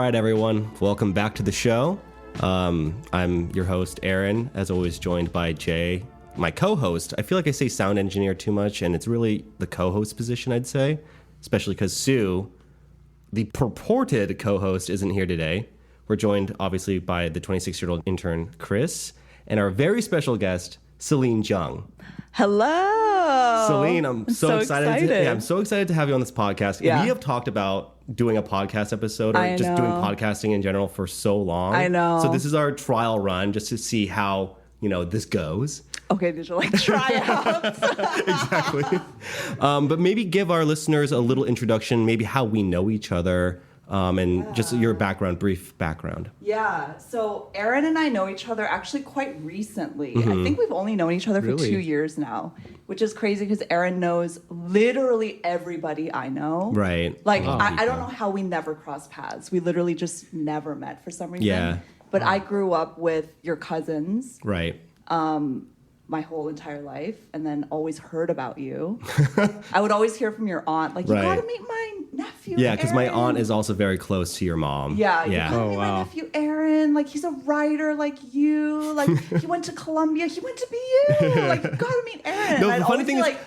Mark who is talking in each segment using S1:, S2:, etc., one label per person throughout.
S1: right, everyone. Welcome back to the show. I'm your host, Aaron, as always joined by Jay, my co-host. I feel like I say sound engineer too much, and it's really the co-host position, I'd say, especially because Sue, the purported co-host, isn't here today. We're joined, obviously, by the 26-year-old intern, Chris, and our very special guest, Seline Jung.
S2: Hello.
S1: Seline, I'm so excited. I'm so excited to have you on this podcast. Yeah. We have talked about doing a podcast episode or just doing podcasting in general for so long.
S2: I know.
S1: So this is our trial run just to see how, this goes.
S2: Okay, these are like tryouts.
S1: Exactly. But maybe give our listeners a little introduction, maybe how we know each other. And just your brief background.
S2: Yeah, so Aaron and I know each other actually quite recently. I think we've only known each other for 2 years now, which is crazy because Aaron knows literally everybody I know.
S1: Right.
S2: Like, I don't know how we never crossed paths. We literally just never met for some reason.
S1: Yeah.
S2: But I grew up with your cousins.
S1: Right.
S2: My whole entire life, and then always heard about you. I would always hear from your aunt, like, you gotta meet my nephew,
S1: Yeah, because my aunt is also very close to your mom.
S2: Yeah. You gotta meet my nephew, Aaron. Like, he's a writer like you. Like, he went to Columbia. He went to BU. Like, you gotta meet Aaron.
S1: No, the funny thing is,
S2: like,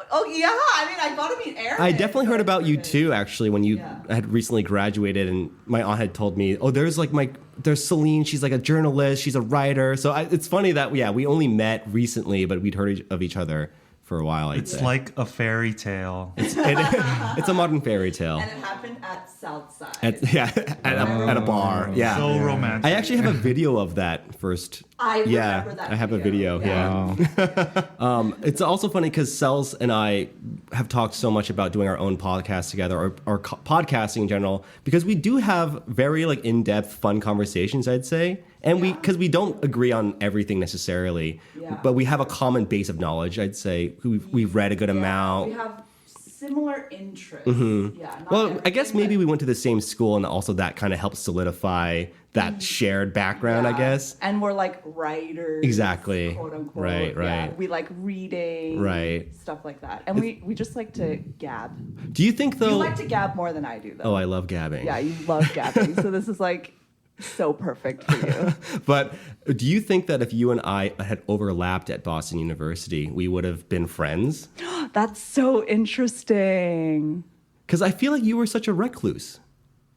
S2: oh, yeah, I gotta meet Aaron.
S1: I definitely heard about you, too, actually, when you had recently graduated, and my aunt had told me, there's Seline, she's like a journalist, she's a writer. So it's funny that, we only met recently, but we'd heard of each other for a while, I'd say.
S3: It's like a fairy tale.
S1: It's a modern fairy tale.
S2: And it happened at Southside.
S1: At a bar. Yeah.
S3: So romantic.
S1: I actually have a video of that first.
S2: I remember that
S1: I have a video. Yeah. It's also funny because Sels and I have talked so much about doing our own podcast together, or podcasting in general, because we do have very in-depth, fun conversations, I'd say. And because we don't agree on everything necessarily, but we have a common base of knowledge, I'd say. We've read a good amount.
S2: We have similar interests.
S1: Well, I guess maybe we went to the same school, and also that kind of helped solidify that shared background, I guess.
S2: And we're like writers.
S1: Exactly.
S2: Quote unquote.
S1: Right.
S2: Yeah. We like reading.
S1: Right.
S2: Stuff like that. And we just like to gab.
S1: Do you think, though...
S2: You like to gab more than I do, though.
S1: Oh, I love gabbing.
S2: Yeah, you love gabbing. So this is so perfect for you.
S1: But do you think that if you and I had overlapped at Boston University, we would have been friends?
S2: That's so interesting.
S1: Because I feel like you were such a recluse.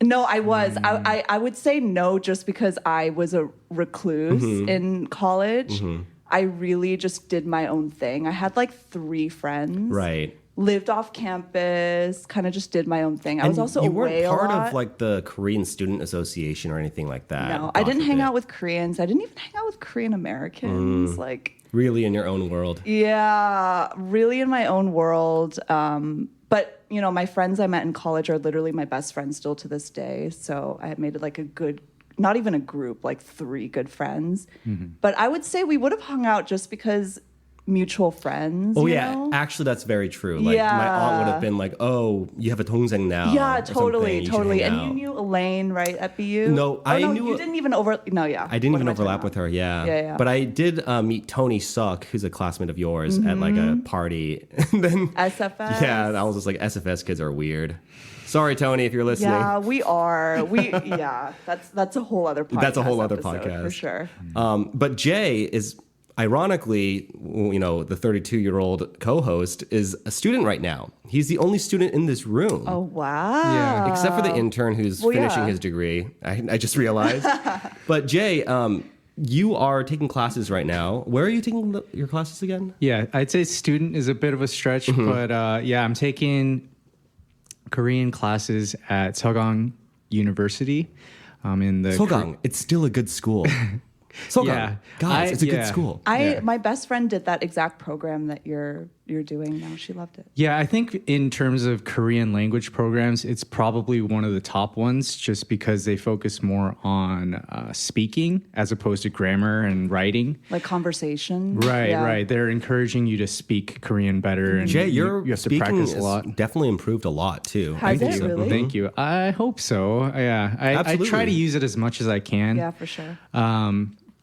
S2: No, I was. I would say no just because I was a recluse in college. I really just did my own thing. I had 3 friends.
S1: Right.
S2: Lived off campus, kind of just did my own thing. I was also away a lot.
S1: You weren't part of the Korean Student Association or anything like that.
S2: No, I didn't hang out with Koreans. I didn't even hang out with Korean Americans.
S1: Really in your own world.
S2: Yeah, really in my own world. But, my friends I met in college are literally my best friends still to this day. So I had made it a good, not even a group, 3 good friends. But I would say we would have hung out just because mutual friends.
S1: Oh, yeah. Actually, that's very true. My aunt would have been like, oh, you have a 동생 now.
S2: Yeah, totally. And you knew Elaine, right, at BU?
S1: No,
S2: you didn't even
S1: I didn't even overlap with her, yeah. But I did meet Tony Suck, who's a classmate of yours, at a party. And then
S2: SFS?
S1: Yeah, and I was just like, SFS kids are weird. Sorry, Tony, if you're listening.
S2: Yeah, we are. That's a whole other podcast.
S1: That's a whole other podcast.
S2: For sure.
S1: But Jay is... Ironically, the 32-year-old co-host is a student right now. He's the only student in this room.
S2: Oh, wow.
S1: Yeah. Except for the intern who's finishing his degree. I just realized. But Jay, you are taking classes right now. Where are you taking your classes again?
S4: Yeah, I'd say student is a bit of a stretch, but I'm taking Korean classes at Sogang University.
S1: Sogang, it's still a good school. Sogang, guys, it's a good school.
S2: My best friend did that exact program that you're doing now. She loved it.
S4: Yeah, I think in terms of Korean language programs, it's probably one of the top ones just because they focus more on speaking as opposed to grammar and writing.
S2: Like conversation.
S4: Right. They're encouraging you to speak Korean better. And
S1: Jay, your
S4: you have to practice a lot.
S1: Definitely improved a lot too.
S2: Has it really?
S4: Thank you. I hope so. Yeah, I try to use it as much as I can.
S2: Yeah, for sure.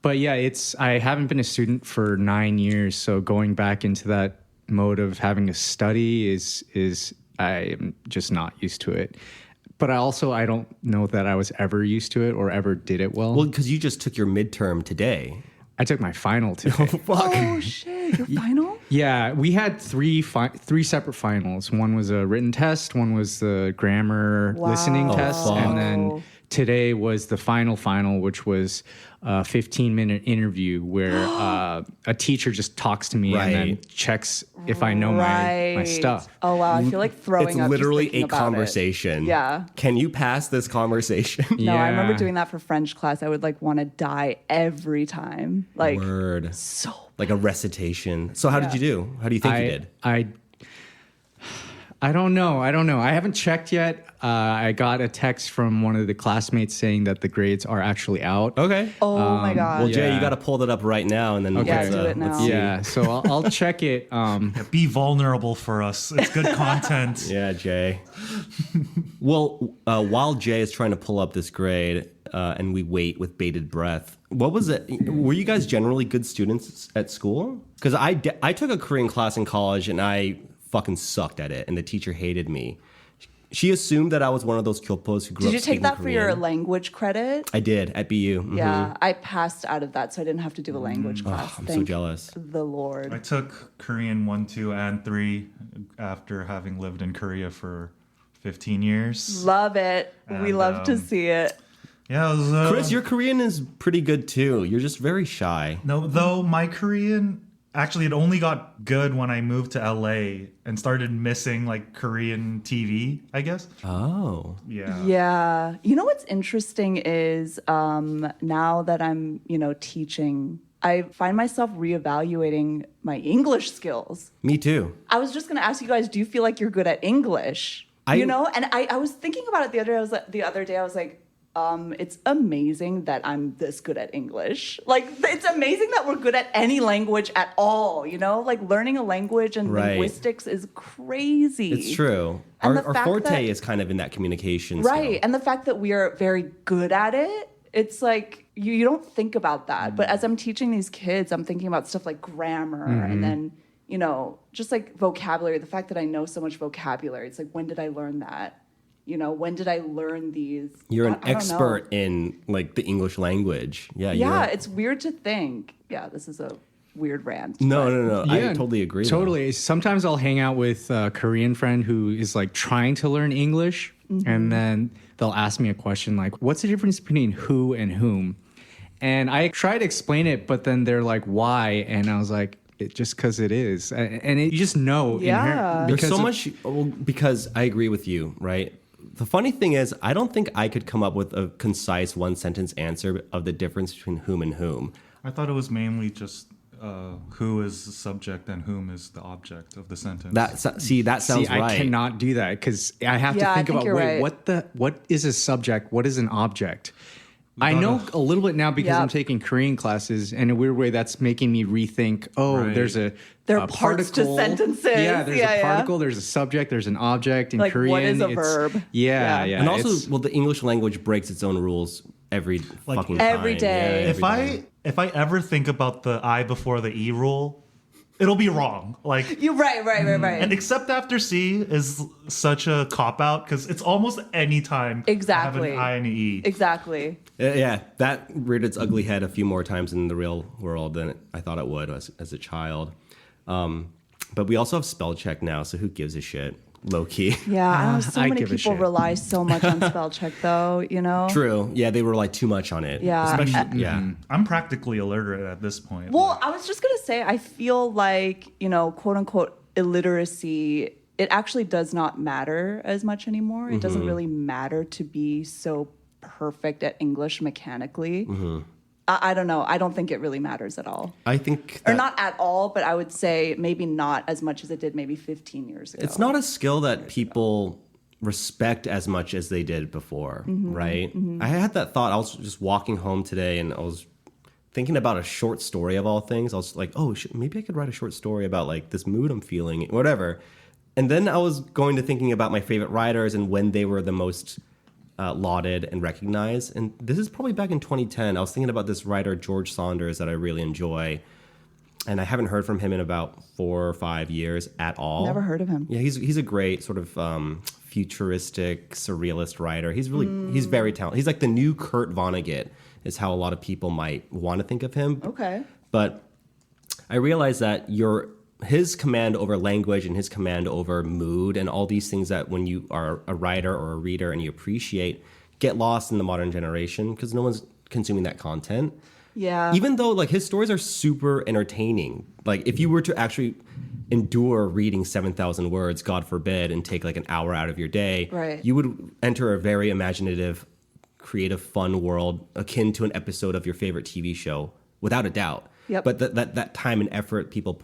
S4: But yeah, I haven't been a student for 9 years, so going back into that mode of having to study is I am just not used to it. But I don't know that I was ever used to it or ever did it well.
S1: Well, because you just took your midterm today.
S4: I took my final today.
S2: Oh shit! Your final?
S4: Yeah, we had three separate finals. One was a written test, one was the grammar listening test,
S1: fuck.
S4: and then today was the final, which was a 15-minute interview where a teacher just talks to me and then checks if I know my stuff.
S2: Oh wow! I feel like throwing
S1: It's
S2: up.
S1: literally
S2: just thinking
S1: a
S2: about
S1: conversation.
S2: It. Yeah.
S1: Can you pass this conversation?
S2: No, I remember
S4: Yeah.
S2: doing that for French class. I would like want to die every time. Like
S1: Word.
S2: so.
S1: Like a recitation. So how did you do? How do you think you did?
S4: I don't know. I haven't checked yet. I got a text from one of the classmates saying that the grades are actually out.
S1: Okay.
S2: Oh my god.
S1: Well, Jay,
S4: Yeah.
S1: you got to pull that up right now, and then
S2: Yeah,
S1: let's,
S2: do it now.
S1: let's see.
S4: Yeah, so I'll check it.
S3: Be vulnerable for us. It's good content.
S1: Yeah, Jay. Well, while Jay is trying to pull up this grade, and we wait with bated breath, what was it? Were you guys generally good students at school? Because I took a Korean class in college, and I fucking sucked at it, and the teacher hated me. She assumed that I was one of those kyopos who grew
S2: Did
S1: up
S2: you take
S1: speaking
S2: that for your
S1: Korean.
S2: language credit?
S1: I did at BU. Mhm.
S2: Yeah, I passed out of that, so I didn't have to do a language class.
S1: I'm so
S2: Thank
S1: jealous.
S2: the Lord.
S3: I took Korean 1, 2, and 3 after having lived in Korea for 15 years.
S2: Love it. We
S3: And,
S2: love to see it.
S3: Yeah, it was,
S1: Chris, your Korean is pretty good too. You're just very shy.
S3: No, though my Korean actually it only got good when I moved to LA and started missing like Korean TV, I guess.
S1: Oh.
S3: Yeah.
S2: Yeah. You know what's interesting is now that I'm, teaching, I find myself reevaluating my English skills.
S1: Me too.
S2: I was just going to ask you guys, do you feel like you're good at English?
S1: I-
S2: And I was thinking about it the other day. I was like, it's amazing that I'm this good at English. Like, it's amazing that we're good at any language at all, Like, learning a language and
S1: Right.
S2: linguistics is crazy.
S1: It's true.
S2: And
S1: Our,
S2: the
S1: our
S2: fact
S1: forte
S2: that-
S1: is kind of in that communication
S2: Right.
S1: skill.
S2: And the fact that we are very good at it, it's like you don't think about that. But as I'm teaching these kids, I'm thinking about stuff like grammar and then, just like vocabulary. The fact that I know so much vocabulary, it's like, when did I learn that? When did I learn these?
S1: You're an
S2: I don't know.
S1: expert in like the English language. Yeah.
S2: Yeah, it's weird to think. Yeah, this is a weird rant.
S1: No. I
S4: Yeah,
S1: totally agree. though.
S4: Totally. Sometimes I'll hang out with a Korean friend who is like trying to learn English, and then they'll ask me a question like, "What's the difference between who and whom?" And I try to explain it, but then they're like, "Why?" And I was like, just because it is, and you just know.
S2: Yeah.
S1: There's so
S4: of-
S1: much because I agree with you, right? The funny thing is, I don't think I could come up with a concise one sentence answer of the difference between whom and whom.
S3: I thought it was mainly just who is the subject and whom is the object of the sentence.
S1: That sounds
S4: See,
S1: right.
S4: I cannot do that because I have
S2: Yeah,
S4: to
S2: I
S4: think
S2: think
S4: about
S2: you're right.
S4: what is a subject, what is an object. I know a little bit now because
S2: Yeah.
S4: I'm taking Korean classes, and in a weird way, that's making me rethink. Oh,
S3: Right.
S4: there's a
S2: There
S4: a
S2: are parts to
S4: particle.
S2: sentences.
S4: Yeah, there's
S2: Yeah,
S4: a
S2: yeah.
S4: particle. There's a subject. There's an object in
S2: Like,
S4: Korean.
S2: what is a
S4: it's-
S2: verb?
S4: Yeah,
S2: Yeah.
S4: yeah.
S1: And also,
S4: it's-
S1: well, the English language breaks its own rules every fucking time.
S2: every day.
S1: Yeah,
S3: if I ever think about the I before the E rule, it'll be wrong. Like,
S2: You're right.
S3: and except after C is such a cop out because it's almost any time
S2: Exactly.
S3: I have an I and an E.
S2: Exactly.
S1: Yeah, that reared its ugly head a few more times in the real world than I thought it would as a child. But we also have spell check now, so who gives a shit? Low key.
S2: Yeah, I know so
S4: I
S2: many
S4: give a
S2: people
S4: shit.
S2: rely so much on spell check, though.
S1: True. Yeah, they rely too much on it.
S2: Yeah.
S1: Especially, yeah.
S3: I'm practically illiterate at this point.
S2: Well, I was just gonna say, I feel like quote unquote illiteracy. It actually does not matter as much anymore. It doesn't really matter to be so perfect at English mechanically. I don't know. I don't think it really matters at all.
S1: I think
S2: Or
S1: that
S2: not at all, but I would say maybe not as much as it did maybe 15 years ago.
S1: it's not a skill that people respect as much as they did before, right? I had that thought. I was just walking home today and I was thinking about a short story of all things. I was like, oh, maybe I could write a short story about like this mood I'm feeling, whatever. And then I was going to thinking about my favorite writers and when they were the most lauded and recognized. And this is probably back in 2010. I was thinking about this writer, George Saunders, that I really enjoy. And I haven't heard from him in about 4 or 5 years at all.
S2: Never heard of him.
S1: Yeah, he's a great sort of futuristic surrealist writer. He's very talented. He's like the new Kurt Vonnegut is how a lot of people might want to think of him.
S2: Okay.
S1: But I realized that his command over language and his command over mood and all these things that when you are a writer or a reader and you appreciate get lost in the modern generation because no one's consuming that content.
S2: Yeah.
S1: Even though like his stories are super entertaining. Like if you were to actually endure reading 7,000 words, God forbid, and take like an hour out of your day,
S2: right,
S1: you would enter a very imaginative, creative, fun world akin to an episode of your favorite TV show, without a doubt.
S2: Yep.
S1: But that time and effort people,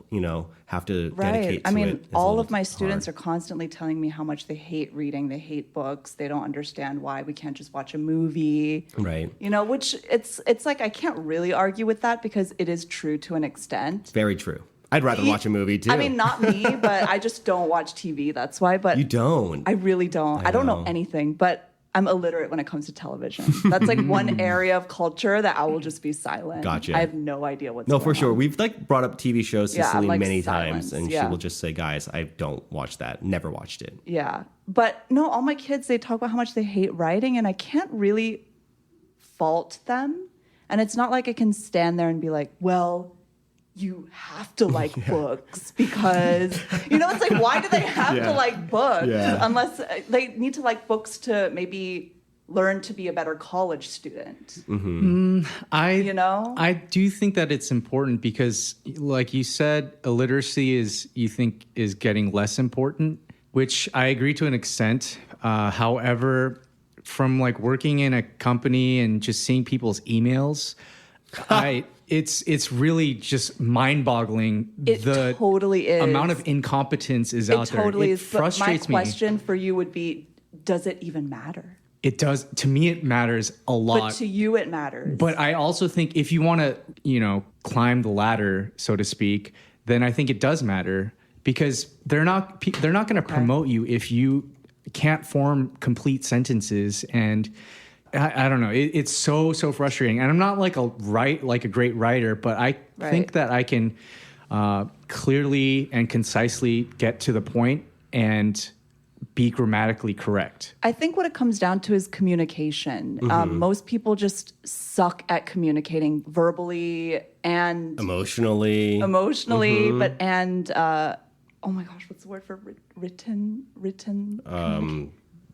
S1: have to dedicate to
S2: I mean,
S1: it.
S2: all of my students are constantly telling me how much they hate reading, they hate books, they don't understand why we can't just watch a movie.
S1: Right.
S2: Which it's like I can't really argue with that because it is true to an extent.
S1: Very true. I'd rather watch a movie too.
S2: I mean, not me, but I just don't watch TV. That's why. But
S1: you don't.
S2: I really don't. I don't know anything, but I'm illiterate when it comes to television. That's like one area of culture that I will just be silent.
S1: Gotcha.
S2: I have no idea what's
S1: No,
S2: going
S1: for sure.
S2: on.
S1: We've like brought up TV shows to Celine
S2: like
S1: many
S2: silence,
S1: times, and she will just say, "Guys, I don't watch that. Never watched it."
S2: Yeah, but no, all my kids, they talk about how much they hate writing, and I can't really fault them. And it's not like I can stand there and be like, well, you have to like books because, it's like, why do they have to like books?
S1: Yeah.
S2: Unless they need to like books to maybe learn to be a better college student.
S4: I do think that it's important because, like you said, illiteracy is getting less important, which I agree to an extent. However, from like working in a company and just seeing people's emails, it's really just mind-boggling.
S2: It totally is.
S4: Amount of incompetence is out there.
S2: It totally is.
S4: Frustrates me.
S2: My question for you would be, does it even matter?
S4: It does. To me, it matters a lot.
S2: But to you, it matters.
S4: But I also think if you want to, climb the ladder, so to speak, then I think it does matter because they're not going to promote you if you can't form complete sentences. And I don't know. It's so frustrating. And I'm not like a great writer, but I think that I can clearly and concisely get to the point and be grammatically correct.
S2: I think what it comes down to is communication. Most people just suck at communicating verbally and
S1: emotionally,
S2: but oh my gosh, what's the word for written?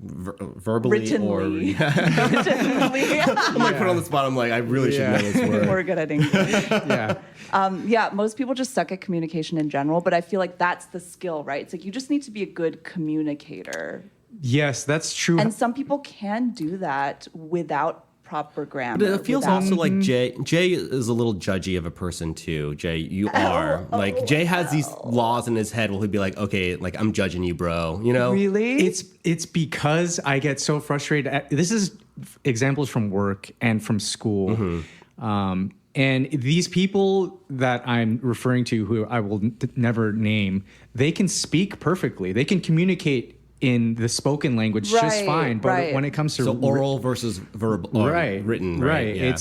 S1: Verbally
S2: Writtenly.
S1: Writtenly. I'm like put on the spot. I'm like, I really should know this word.
S2: We're good at English. Most people just suck at communication in general, but I feel like that's the skill, right? It's like you just need to be a good communicator.
S4: Yes, that's true.
S2: And some people can do that without proper grammar.
S1: But it feels also like Jay is a little judgy of a person too. Jay, you are. Jay has these laws in his head where he'll be like, okay, like I'm judging you, bro.
S2: Really?
S4: It's because I get so frustrated. This is examples from work and from school. And these people that I'm referring to, who I will never name, they can speak perfectly. They can communicate in the spoken language just fine, but when it comes to
S1: oral versus verbal, written, right?
S4: Yeah.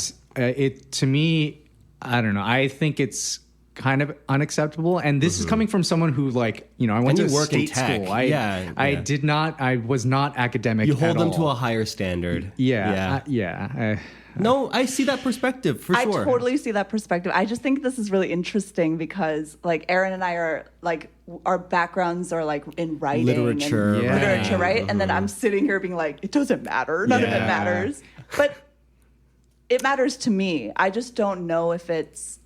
S4: It's to me, I don't know. I think it's kind of unacceptable, and this is coming from someone who, like, I went to a state school. I was not academic.
S1: You hold them
S4: all.
S1: to a higher standard. No, I see that perspective for sure.
S2: I totally see that perspective. I just think this is really interesting because, like, Aaron and I are like, our backgrounds are like in writing,
S1: literature,
S2: right? And then I'm sitting here being like, it doesn't matter. None of it matters, but it matters to me. I just don't know if it's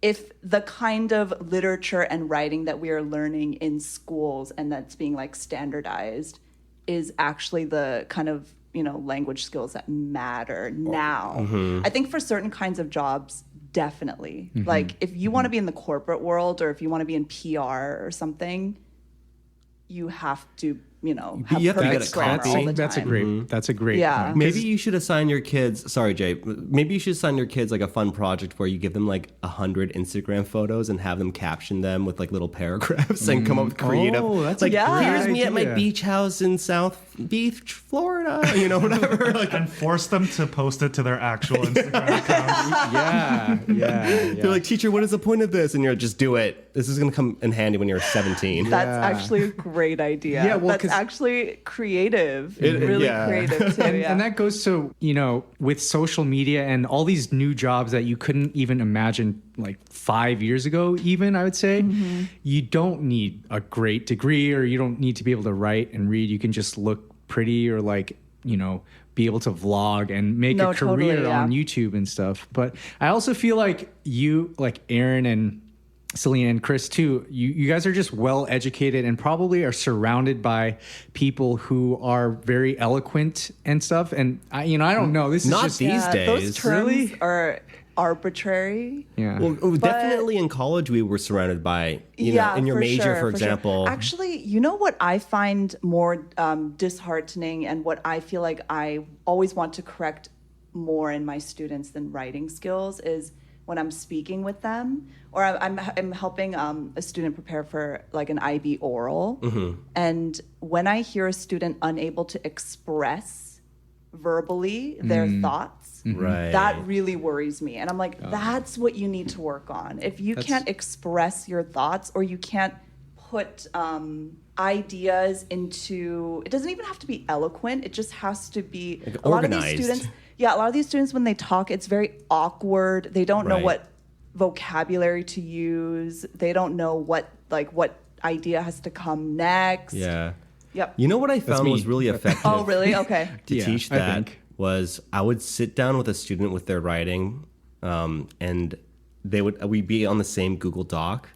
S2: if the kind of literature and writing that we are learning in schools and that's being like standardized is actually the kind of language skills that matter now. I think for certain kinds of jobs, definitely. Like if you want to be in the corporate world or if you want to be in PR or something, you have to, have
S1: you have to
S2: perfect
S1: get a
S2: grammar
S1: copy.
S2: all the
S4: That's
S2: time.
S4: a great
S2: Yeah.
S4: point.
S1: Maybe you should assign your kids. Sorry, Jay. Maybe you should assign your kids like a fun project where you give them like 100 Instagram photos and have them caption them with like little paragraphs and come up with creative.
S4: Oh, that's
S1: like,
S4: a great
S1: here's me at my
S4: idea.
S1: beach house in South Beach, Florida. Whatever. Like,
S3: And force them to post it to their actual Instagram accounts.
S1: they're like, teacher, what is the point of this? And you're like, just do it. This is gonna come in handy when you're 17.
S2: That's actually a great idea.
S4: Yeah, well,
S2: that's actually creative. Really
S1: yeah.
S2: creative too. Yeah.
S4: And that goes to, with social media and all these new jobs that you couldn't even imagine like 5 years ago, even, I would say, you don't need a great degree, or you don't need to be able to write and read. You can just look pretty, or like, be able to vlog and make a career
S2: totally, yeah.
S4: on YouTube and stuff. But I also feel like you, like Aaron and Seline and Chris too, you guys are just well educated and probably are surrounded by people who are very eloquent and stuff. And I don't know. This
S1: Not
S4: is just
S1: these days.
S2: Those terms
S4: Really?
S2: are arbitrary.
S4: Yeah.
S1: Well, definitely in college we were surrounded by, in your
S2: for
S1: major,
S2: sure,
S1: for
S2: sure.
S1: example.
S2: Actually, you know what I find more disheartening, and what I feel like I always want to correct more in my students than writing skills, is when I'm speaking with them, or I'm helping a student prepare for like an IB oral. And when I hear a student unable to express verbally their thoughts,
S1: Right.
S2: that really worries me. And I'm like, that's what you need to work on. If you can't express your thoughts, or you can't put ideas into, it doesn't even have to be eloquent. It just has to be
S1: Like
S2: a lot of
S1: organized.
S2: these students. Yeah, a lot of these students, when they talk, it's very awkward. They don't know
S1: Right.
S2: what vocabulary to use. They don't know what idea has to come next.
S1: Yeah.
S2: Yep.
S1: You know what I found
S4: me.
S1: was really effective
S2: Oh, really? Okay.
S1: to
S4: Yeah,
S1: teach
S4: I
S1: that
S4: think.
S1: was I would sit down with a student with their writing, and we'd be on the same Google Doc,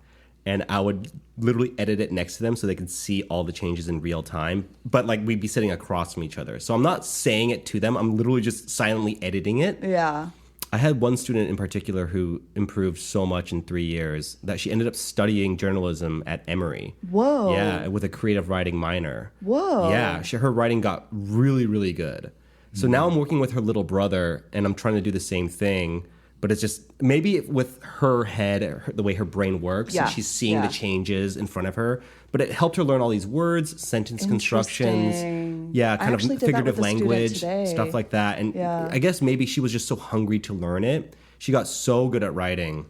S1: and I would literally edit it next to them so they could see all the changes in real time. But like we'd be sitting across from each other, so I'm not saying it to them. I'm literally just silently editing it.
S2: Yeah.
S1: I had one student in particular who improved so much in 3 years that she ended up studying journalism at Emory.
S2: Whoa.
S1: Yeah, with a creative writing minor.
S2: Whoa.
S1: Yeah, her writing got really, really good. So now I'm working with her little brother, and I'm trying to do the same thing, but it's just maybe with her head, the way her brain works,
S2: Yeah,
S1: and she's seeing
S2: yeah.
S1: the changes in front of her. But it helped her learn all these words, sentence constructions,
S2: Interesting.
S1: yeah,
S2: I
S1: kind of
S2: actually did that
S1: figurative
S2: with a student
S1: language,
S2: today.
S1: stuff like that. And
S2: Yeah.
S1: I guess maybe she was just so hungry to learn it. She got so good at writing,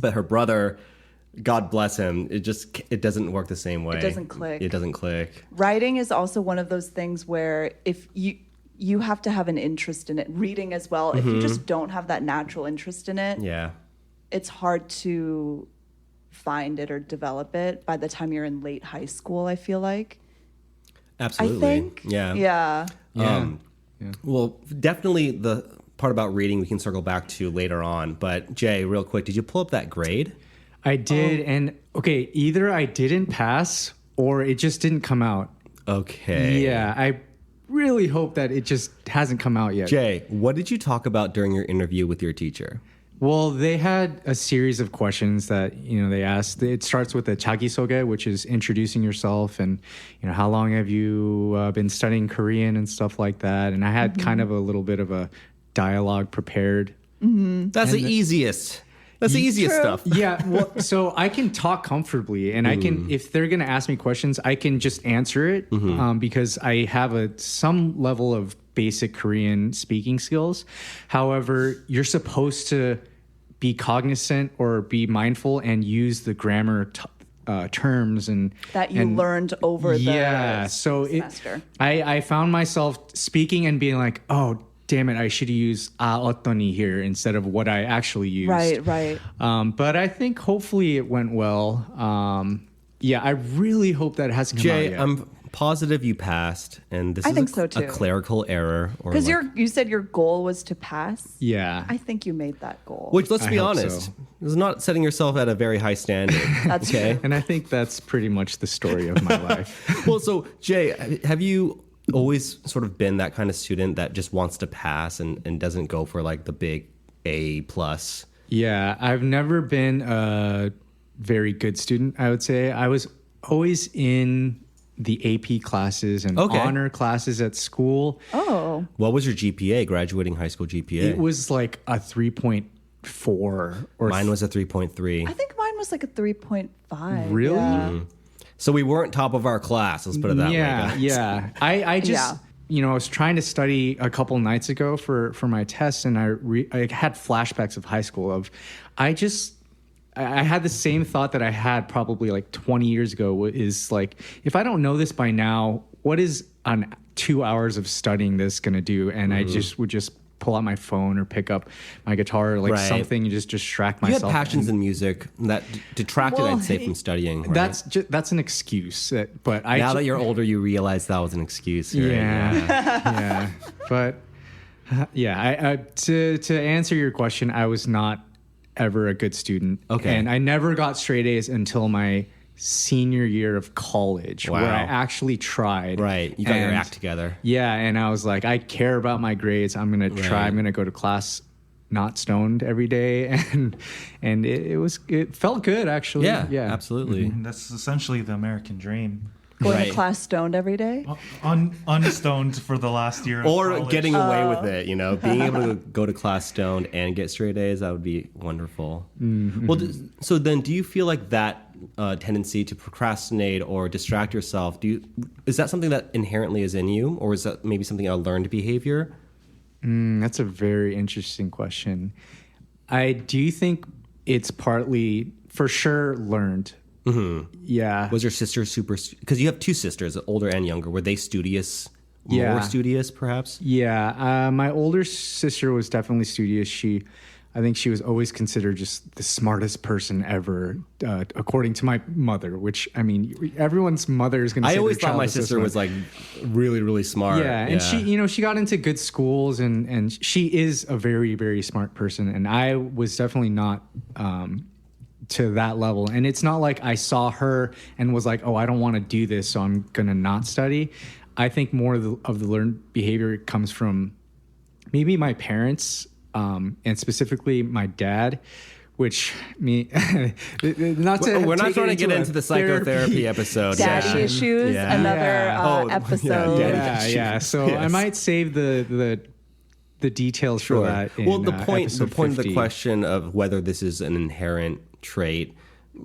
S1: but her brother, God bless him, it doesn't work the same way.
S2: It doesn't click.
S1: It doesn't click.
S2: Writing is also one of those things where if you have to have an interest in it. Reading as well. If you just don't have that natural interest in it,
S1: Yeah.
S2: it's hard to find it or develop it by the time you're in late high school, I feel like.
S1: Absolutely.
S2: I think.
S1: Yeah.
S2: Yeah.
S1: Well, definitely the part about reading we can circle back to later on. But Jay, real quick, did you pull up that grade?
S4: I did. And okay, either I didn't pass or it just didn't come out.
S1: Okay.
S4: Yeah, I really hope that it just hasn't come out yet.
S1: Jay, what did you talk about during your interview with your teacher?
S4: Well, they had a series of questions that, they asked. It starts with a 자기소개, which is introducing yourself and, how long have you been studying Korean and stuff like that. And I had kind of a little bit of a dialogue prepared.
S1: That's the easiest. That's the easiest
S2: True.
S1: stuff.
S4: Yeah, well, so I can talk comfortably, and I can, if they're going to ask me questions, I can just answer it because I have some level of basic Korean speaking skills. However, you're supposed to be cognizant or be mindful and use the grammar terms and
S2: That you learned over the semester.
S4: I found myself speaking and being like, oh, damn it, I should use 어떠니 here instead of what I actually used.
S2: Right.
S4: But I think hopefully it went well. Yeah, I really hope that it hasn't come
S1: Jay,
S4: out yet.
S1: I'm positive you passed, and this
S2: I
S1: is
S2: think
S1: a,
S2: so, too.
S1: a clerical error.
S2: Because you said your goal was to pass.
S4: Yeah.
S2: I think you made that goal.
S1: which, let's
S4: I
S1: be
S4: hope
S1: honest,
S4: so.
S1: is not setting yourself at a very high standard.
S2: That's
S1: okay.
S2: true.
S4: And I think that's pretty much the story of my life.
S1: Well, so Jay, have you always sort of been that kind of student that just wants to pass and doesn't go for like the big A plus?
S4: Yeah, I've never been a very good student, I would say. I was always in the AP classes and
S1: Okay.
S4: honor classes at school.
S2: Oh.
S1: What was your GPA, graduating high school GPA?
S4: It was like a 3.4 or
S1: Mine was a 3.3.
S2: I think mine was like a 3.5.
S4: Really?
S2: Yeah.
S1: So we weren't top of our class. Let's put it that way. guys.
S4: Yeah. I just, I was trying to study a couple nights ago for my test, and I had flashbacks of high school. I I had the same thought that I had probably like 20 years ago. Is like, if I don't know this by now, what is on 2 hours of studying this going to do? And I would just pull out my phone or pick up my guitar or like something and just distract myself.
S1: You had passions in music that detracted, I'd say, from studying. Right?
S4: That's an excuse. But
S1: now that you're older, you realize that was an excuse. Right?
S4: Yeah. But to answer your question, I was not ever a good student.
S1: Okay.
S4: And I never got straight A's until my senior year of college, where I actually tried.
S1: Right. You got your act together.
S4: Yeah. And I was like, I care about my grades. I'm going to try. I'm going to go to class not stoned every day. And it felt good, actually.
S1: Yeah. Absolutely.
S3: That's essentially the American dream.
S2: Going to class stoned every day?
S3: Unstoned for the last year.
S1: Or
S3: of college.
S1: getting away with it, being able to go to class stoned and get straight A's, that would be wonderful. Well, so then do you feel like that tendency to procrastinate or distract yourself, is that something that inherently is in you, or is that maybe something a learned behavior?
S4: That's a very interesting question. I do think it's partly, for sure, learned. Yeah.
S1: Was your sister because you have two sisters, older and younger, were they studious, more studious perhaps?
S4: Yeah. My older sister was definitely studious. I think she was always considered just the smartest person ever, according to my mother, which, I mean, everyone's mother is going to say
S1: I always thought my sister was like really, really smart.
S4: Yeah. And she got into good schools and she is a very, very smart person. And I was definitely not, to that level. And it's not like I saw her and was like, oh, I don't want to do this, so I'm going to not study. I think more of the learned behavior comes from maybe my parents, and specifically my dad, which we're not
S1: trying to get into the psychotherapy episode.
S2: Daddy issues, another episode.
S4: Yeah. So I might save the details for that.
S1: Well, the point of the question of whether this is an inherent trait,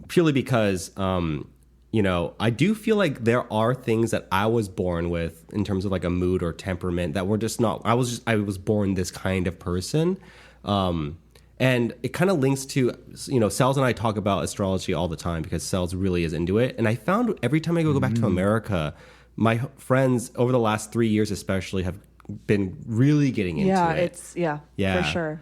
S1: purely because I do feel like there are things that I was born with in terms of like a mood or temperament that were just not. I was born this kind of person, and it kind of links to Sels and I talk about astrology all the time because Sels really is into it, and I found every time I go back to America, my friends over the last 3 years especially have been really getting into it.
S2: For sure.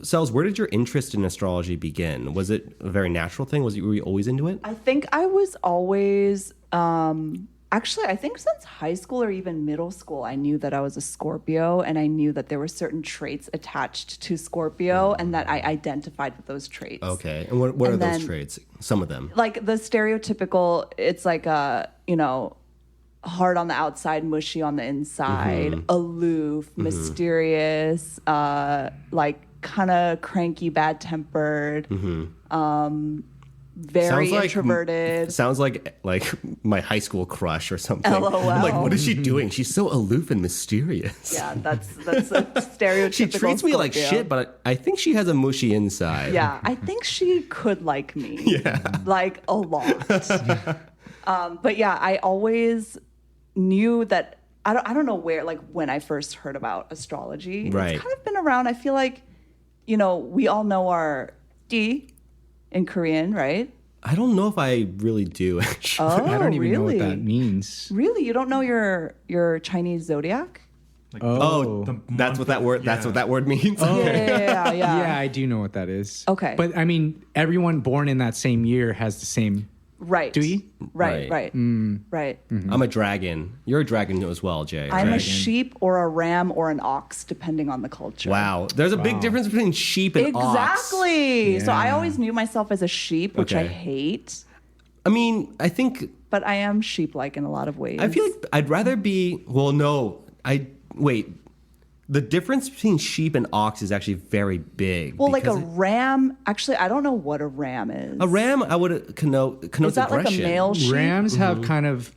S1: Sels, where did your interest in astrology begin? Was it a very natural thing? Were you always into it?
S2: I think I was always, actually, I think since high school or even middle school, I knew that I was a Scorpio, and I knew that there were certain traits attached to Scorpio and that I identified with those traits.
S1: Okay. And what are those traits? Some of them.
S2: Like the stereotypical, it's like hard on the outside, mushy on the inside, aloof, mysterious, like kind of cranky, bad-tempered, very introverted.
S1: Sounds like my high school crush or something.
S2: LOL.
S1: I'm like, what is she doing? She's so aloof and mysterious.
S2: Yeah, that's a stereotypical
S1: She treats me like
S2: Scorpio.
S1: shit, but I think she has a mushy inside.
S2: Yeah, I think she could like me. Like a lot. But yeah, I always knew that I don't know where, like when I first heard about astrology.
S1: Right.
S2: It's kind of been around. I feel like, we all know our D in Korean, right?
S1: I don't know if I really do, actually.
S2: Oh,
S4: I don't even know what
S2: really?
S4: that means.
S2: Really? You don't know your Chinese zodiac?
S3: Like
S1: That's what that word. That's what that word means.
S2: Oh. Yeah.
S4: Yeah, I do know what that is.
S2: Okay.
S4: But I mean, everyone born in that same year has the same.
S2: Right.
S4: Do you?
S2: Right.
S1: Right.
S2: Right.
S1: I'm a dragon. You're a dragon as well, Jay.
S2: I'm
S1: right?
S2: a sheep or a ram or an ox, depending on the culture.
S1: Wow. There's a big difference between sheep and ox.
S2: Exactly. So I
S4: Yeah.
S2: always knew myself as a sheep, which I
S1: Okay.
S2: hate.
S1: I mean, I think
S2: But I am sheep-like in a lot of ways.
S1: I feel like I'd rather be. Well, no. Wait. The difference between sheep and ox is actually very big.
S2: Well, like a
S1: because
S2: ram. Actually, I don't know what a ram is.
S1: a ram, I would connotes
S2: Is that like
S1: aggression.
S2: a male sheep?
S4: Rams have kind of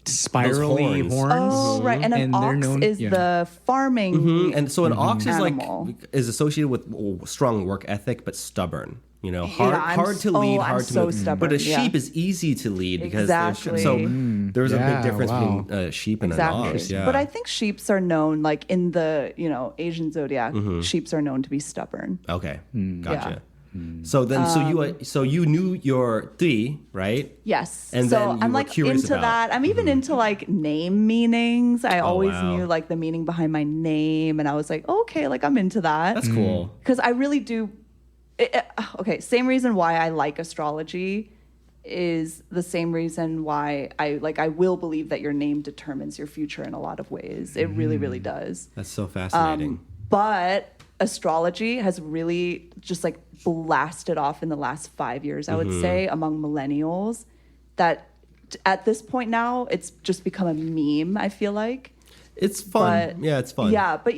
S4: spirally
S1: horns.
S4: horns.
S2: Oh, right. And an
S4: they're
S2: ox
S4: known-
S2: is
S4: yeah.
S2: the farming.
S1: And so an ox
S2: Animal.
S1: is associated with strong work ethic, but stubborn.
S2: I'm
S1: hard to lead,
S2: I'm
S1: hard to
S2: so
S1: move.
S2: stubborn,
S1: But a
S2: yeah.
S1: sheep is easy to lead because
S2: Exactly.
S1: there's a big
S4: Yeah,
S1: difference
S4: wow.
S1: between a sheep and
S2: Exactly.
S1: an ox. Yeah.
S2: But I think sheeps are known, like in the Asian zodiac, sheeps are known to be stubborn.
S1: Okay, gotcha. So then, so you knew your three, right?
S2: Yes.
S1: And
S2: so
S1: then you
S2: I'm
S1: were
S2: like
S1: curious
S2: into
S1: about-
S2: that. I'm even into like name meanings. I always
S1: wow.
S2: knew like the meaning behind my name, and I was like, okay, like I'm into that.
S1: That's cool.
S2: Because I really do. Okay, same reason why I like astrology is the same reason why I will believe that your name determines your future in a lot of ways. It really, really does.
S1: That's so fascinating.
S2: But astrology has really just like blasted off in the last 5 years, I would say, among millennials, that at this point now, it's just become a meme, I feel like.
S1: It's fun.
S2: But,
S1: Yeah, it's fun.
S2: Yeah, but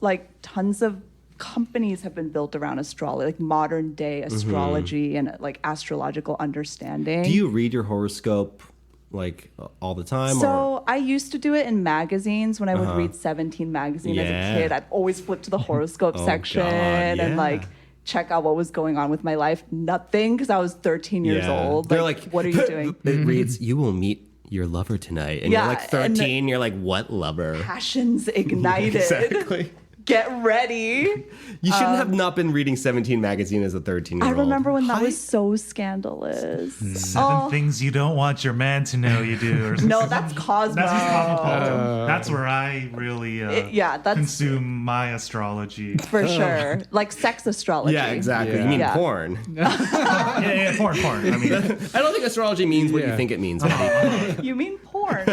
S2: like tons of companies have been built around astrology, like modern day astrology and like astrological understanding.
S1: Do you read your horoscope like all the time?
S2: So I used to do it in magazines when I would read 17 magazine as
S1: Yeah.
S2: a kid. I'd always flip to the horoscope
S1: Oh,
S2: section
S1: God,
S2: and
S1: yeah.
S2: like check out what was going on with my life. Nothing, because I was 13 years old.
S1: They're
S2: like,
S1: like,
S2: what are you doing?
S1: It reads, "You will meet your lover tonight," and
S2: Yeah,
S1: you're like
S2: and
S1: 13. You're like, "What lover?"
S2: Passions ignited.
S1: Exactly.
S2: Get ready.
S1: You shouldn't have not been reading 17 magazine as a 13-year-old.
S2: I remember when that was so scandalous.
S3: 7 things you don't want your man to know you do. Or
S2: No, that's Cosmo.
S3: That's just cosmopolitan. That's where I really
S2: that's
S3: consume my astrology.
S2: for sure. Like sex astrology.
S1: Yeah, exactly.
S4: Yeah.
S1: You mean
S2: Yeah.
S1: porn.
S3: Yeah, porn. I mean,
S1: I don't think astrology means what you
S4: Yeah.
S1: think it means. Buddy.
S2: You mean porn?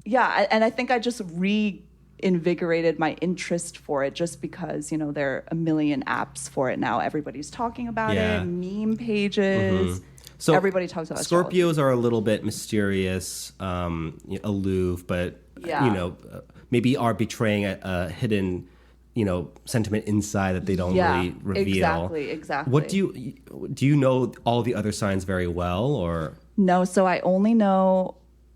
S2: Yeah, and I think I just reinvigorated my interest for it just because there are a million apps for it now. Everybody's talking about
S1: Yeah.
S2: it, meme pages.
S1: So
S2: Everybody talks about astrology.
S1: Scorpios are a little bit mysterious, aloof, but
S2: Yeah.
S1: maybe are betraying a hidden, sentiment inside that they don't really reveal.
S2: Exactly.
S1: What do you know all the other signs very well, or
S2: No, so I only know.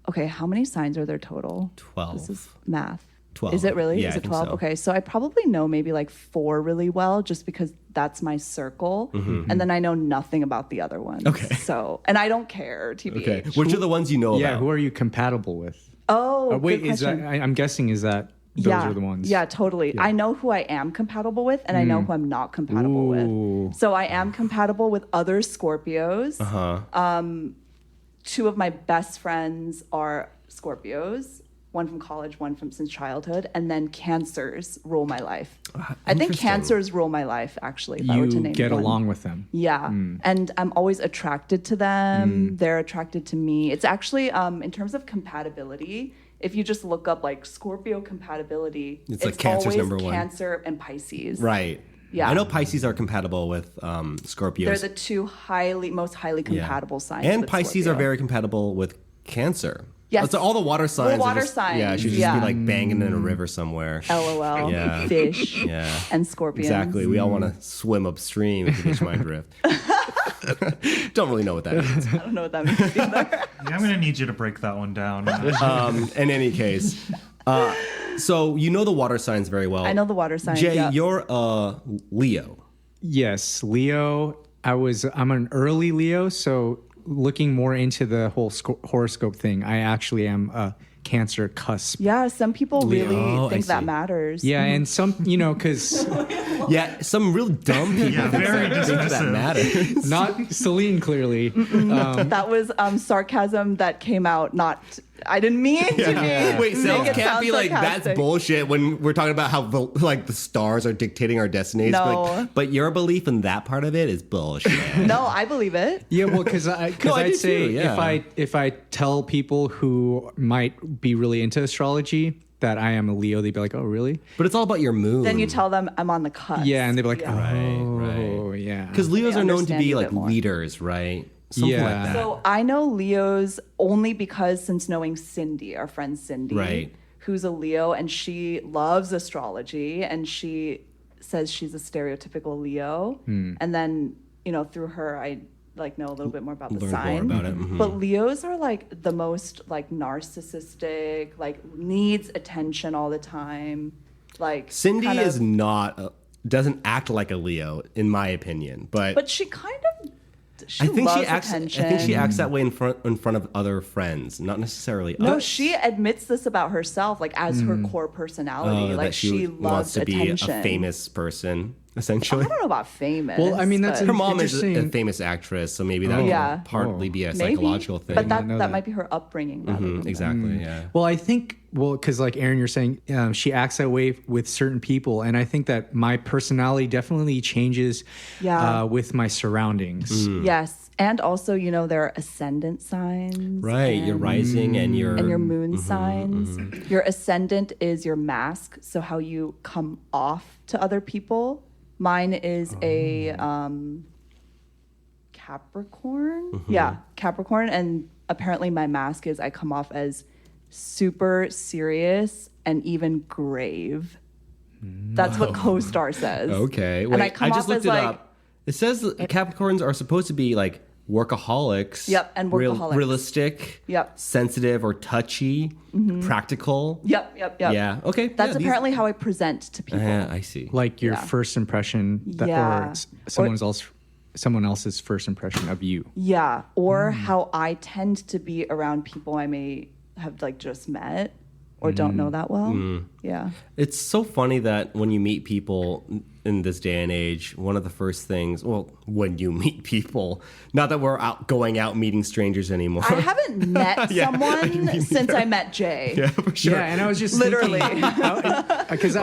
S2: Okay, how many signs are there total?
S1: 12?
S2: This is math.
S1: 12.
S2: Is it really?
S1: Yeah,
S2: Is
S1: I
S2: it
S1: think
S2: 12?
S1: so.
S2: Okay, so I probably know maybe like 4 really well just because that's my circle. And then I know nothing about the other ones.
S1: Mm-hmm. Okay.
S2: So, and I don't care, TBH.
S1: okay? Which are the ones you know
S4: Yeah,
S1: about?
S4: who are you compatible with?
S2: Oh,
S4: Wait,
S2: good
S4: is that?
S2: question.
S4: I'm guessing is that those
S2: yeah,
S4: are the ones?
S2: Yeah, totally. I know who I am compatible with, and I know who I'm not compatible
S4: Ooh.
S2: with. So I am compatible with other Scorpios.
S1: Uh-huh.
S2: 2 of my best friends are Scorpios. One from college, one from since childhood, and then Cancers rule my life. I think
S1: interesting.
S2: Cancers rule my life. Actually, if I were to
S4: You
S2: name
S4: get
S2: one.
S4: along with them.
S2: Yeah, and I'm always attracted to them. They're attracted to me. It's actually, in terms of compatibility, if you just look up like Scorpio compatibility,
S1: It's like Cancer's
S2: always
S1: number 1.
S2: Cancer and Pisces.
S1: Right.
S2: Yeah.
S1: I know Pisces are compatible with Scorpios.
S2: They're the 2 most highly compatible signs.
S1: And
S2: with
S1: Pisces
S2: Scorpio.
S1: are very compatible with Cancer.
S2: Yes.
S1: So all the water signs.
S2: water
S1: are just,
S2: signs,
S1: Yeah, should just
S2: yeah.
S1: be like banging in a river somewhere.
S2: LOL.
S1: Yeah.
S2: Fish.
S1: Yeah.
S2: And scorpions.
S1: Exactly. We all want to swim upstream, if you catch my drift. Don't really know what that means.
S2: I don't know what that means either.
S3: yeah, I'm gonna need you to break that one down.
S1: In any case, so you know the water signs very well.
S2: I know the water signs.
S1: Jay,
S2: yeah.
S1: you're Leo.
S4: Yes, Leo. I'm an early Leo, so looking more into the whole horoscope thing, I actually am a Cancer cusp.
S2: Yeah, some people really
S1: Oh, I
S2: think that
S1: see.
S2: matters.
S4: Yeah, and some, because
S1: Yeah, some real dumb people
S3: Yeah, very
S1: think that
S3: dismissive.
S1: matters.
S4: not Celine clearly.
S2: That was sarcasm that came out not. I didn't mean to be.
S1: Wait, so
S2: make
S1: it can't
S2: sound
S1: be like that's
S2: sarcastic.
S1: bullshit when we're talking about how the stars are dictating our destinies.
S2: No.
S1: But your belief in that part of it is bullshit.
S2: No, I believe it.
S4: Yeah, well, because
S1: No, I do
S4: I'd say
S1: too, yeah.
S4: if I tell people who might be really into astrology that I am a Leo, they'd be like, "Oh, really?"
S1: But it's all about your moon.
S2: Then you tell them I'm on the cusp.
S4: Yeah, and they'd be like,
S2: Yeah.
S4: "Oh,
S1: right.
S4: yeah."
S1: Because Leos
S2: They
S1: are known to
S2: understand
S1: be
S2: you a
S1: like
S2: bit more.
S1: leaders, right? Something
S4: Yeah.
S1: like that.
S2: So I know Leos only because since knowing Cindy, our friend Cindy,
S1: Right.
S2: who's a Leo, and she loves astrology, and she says she's a stereotypical Leo. And then, through her, I know a little bit more about the
S1: Learn more
S2: sign.
S1: about it. Mhm.
S2: But Leos are the most narcissistic, needs attention all the time.
S1: Cindy
S2: kind of-
S1: is not doesn't act like a Leo, in my opinion. But
S2: But she kind of She
S1: I think
S2: loves
S1: she acts.
S2: attention.
S1: I think she acts that way in front of other friends, not necessarily
S2: No,
S1: us.
S2: she admits this about herself, like as her core personality. Like
S1: that
S2: she
S1: wants
S2: loves
S1: to
S2: attention.
S1: be a famous person,
S2: I
S1: essentially.
S2: don't know about famous.
S4: Well, I mean, that's
S2: but-
S1: Her mom is a
S4: Interesting.
S1: famous actress, so maybe that
S2: Yeah.
S1: can partly be a
S2: maybe,
S1: psychological thing.
S2: but
S4: not know
S2: that
S4: that.
S2: might be her upbringing. Rather than
S1: Exactly. Yeah.
S4: Well, I think, because like Aaron, you're saying she acts that way with certain people. And I think that my personality definitely changes
S2: Yeah.
S4: with my surroundings.
S2: Yes, and also there are ascendant signs.
S1: Right. Your rising and your
S2: moon signs. Your ascendant is your mask, so how you come off to other people. Mine is a Capricorn. Yeah, Capricorn. And apparently my mask is I come off as super serious and even grave. That's what CoStar says.
S1: Okay.
S2: And
S1: Wait,
S2: I come
S1: just
S2: off
S1: looked
S2: as
S1: it
S2: like,
S1: up. It says that Capricorns are supposed to be like workaholics.
S2: Yep, and workaholics.
S1: Realistic.
S2: Yep.
S1: Sensitive or touchy. Practical.
S2: Yep.
S1: Yeah. Okay.
S2: That's apparently how I present to people.
S1: Yeah, I see.
S4: Like your
S2: Yeah.
S4: first impression
S2: Yeah.
S4: or someone else's first impression of you.
S2: Yeah, or how I tend to be around people I may have like just met or don't know that well. Yeah.
S1: It's so funny that when you meet people in this day and age, one of the first things, well, when you meet people, not that we're going out meeting strangers anymore.
S2: I haven't met
S1: Yeah,
S2: someone
S1: me
S2: since I met Jay.
S1: Yeah, for sure.
S4: Yeah, and I was just
S2: Literally.
S4: because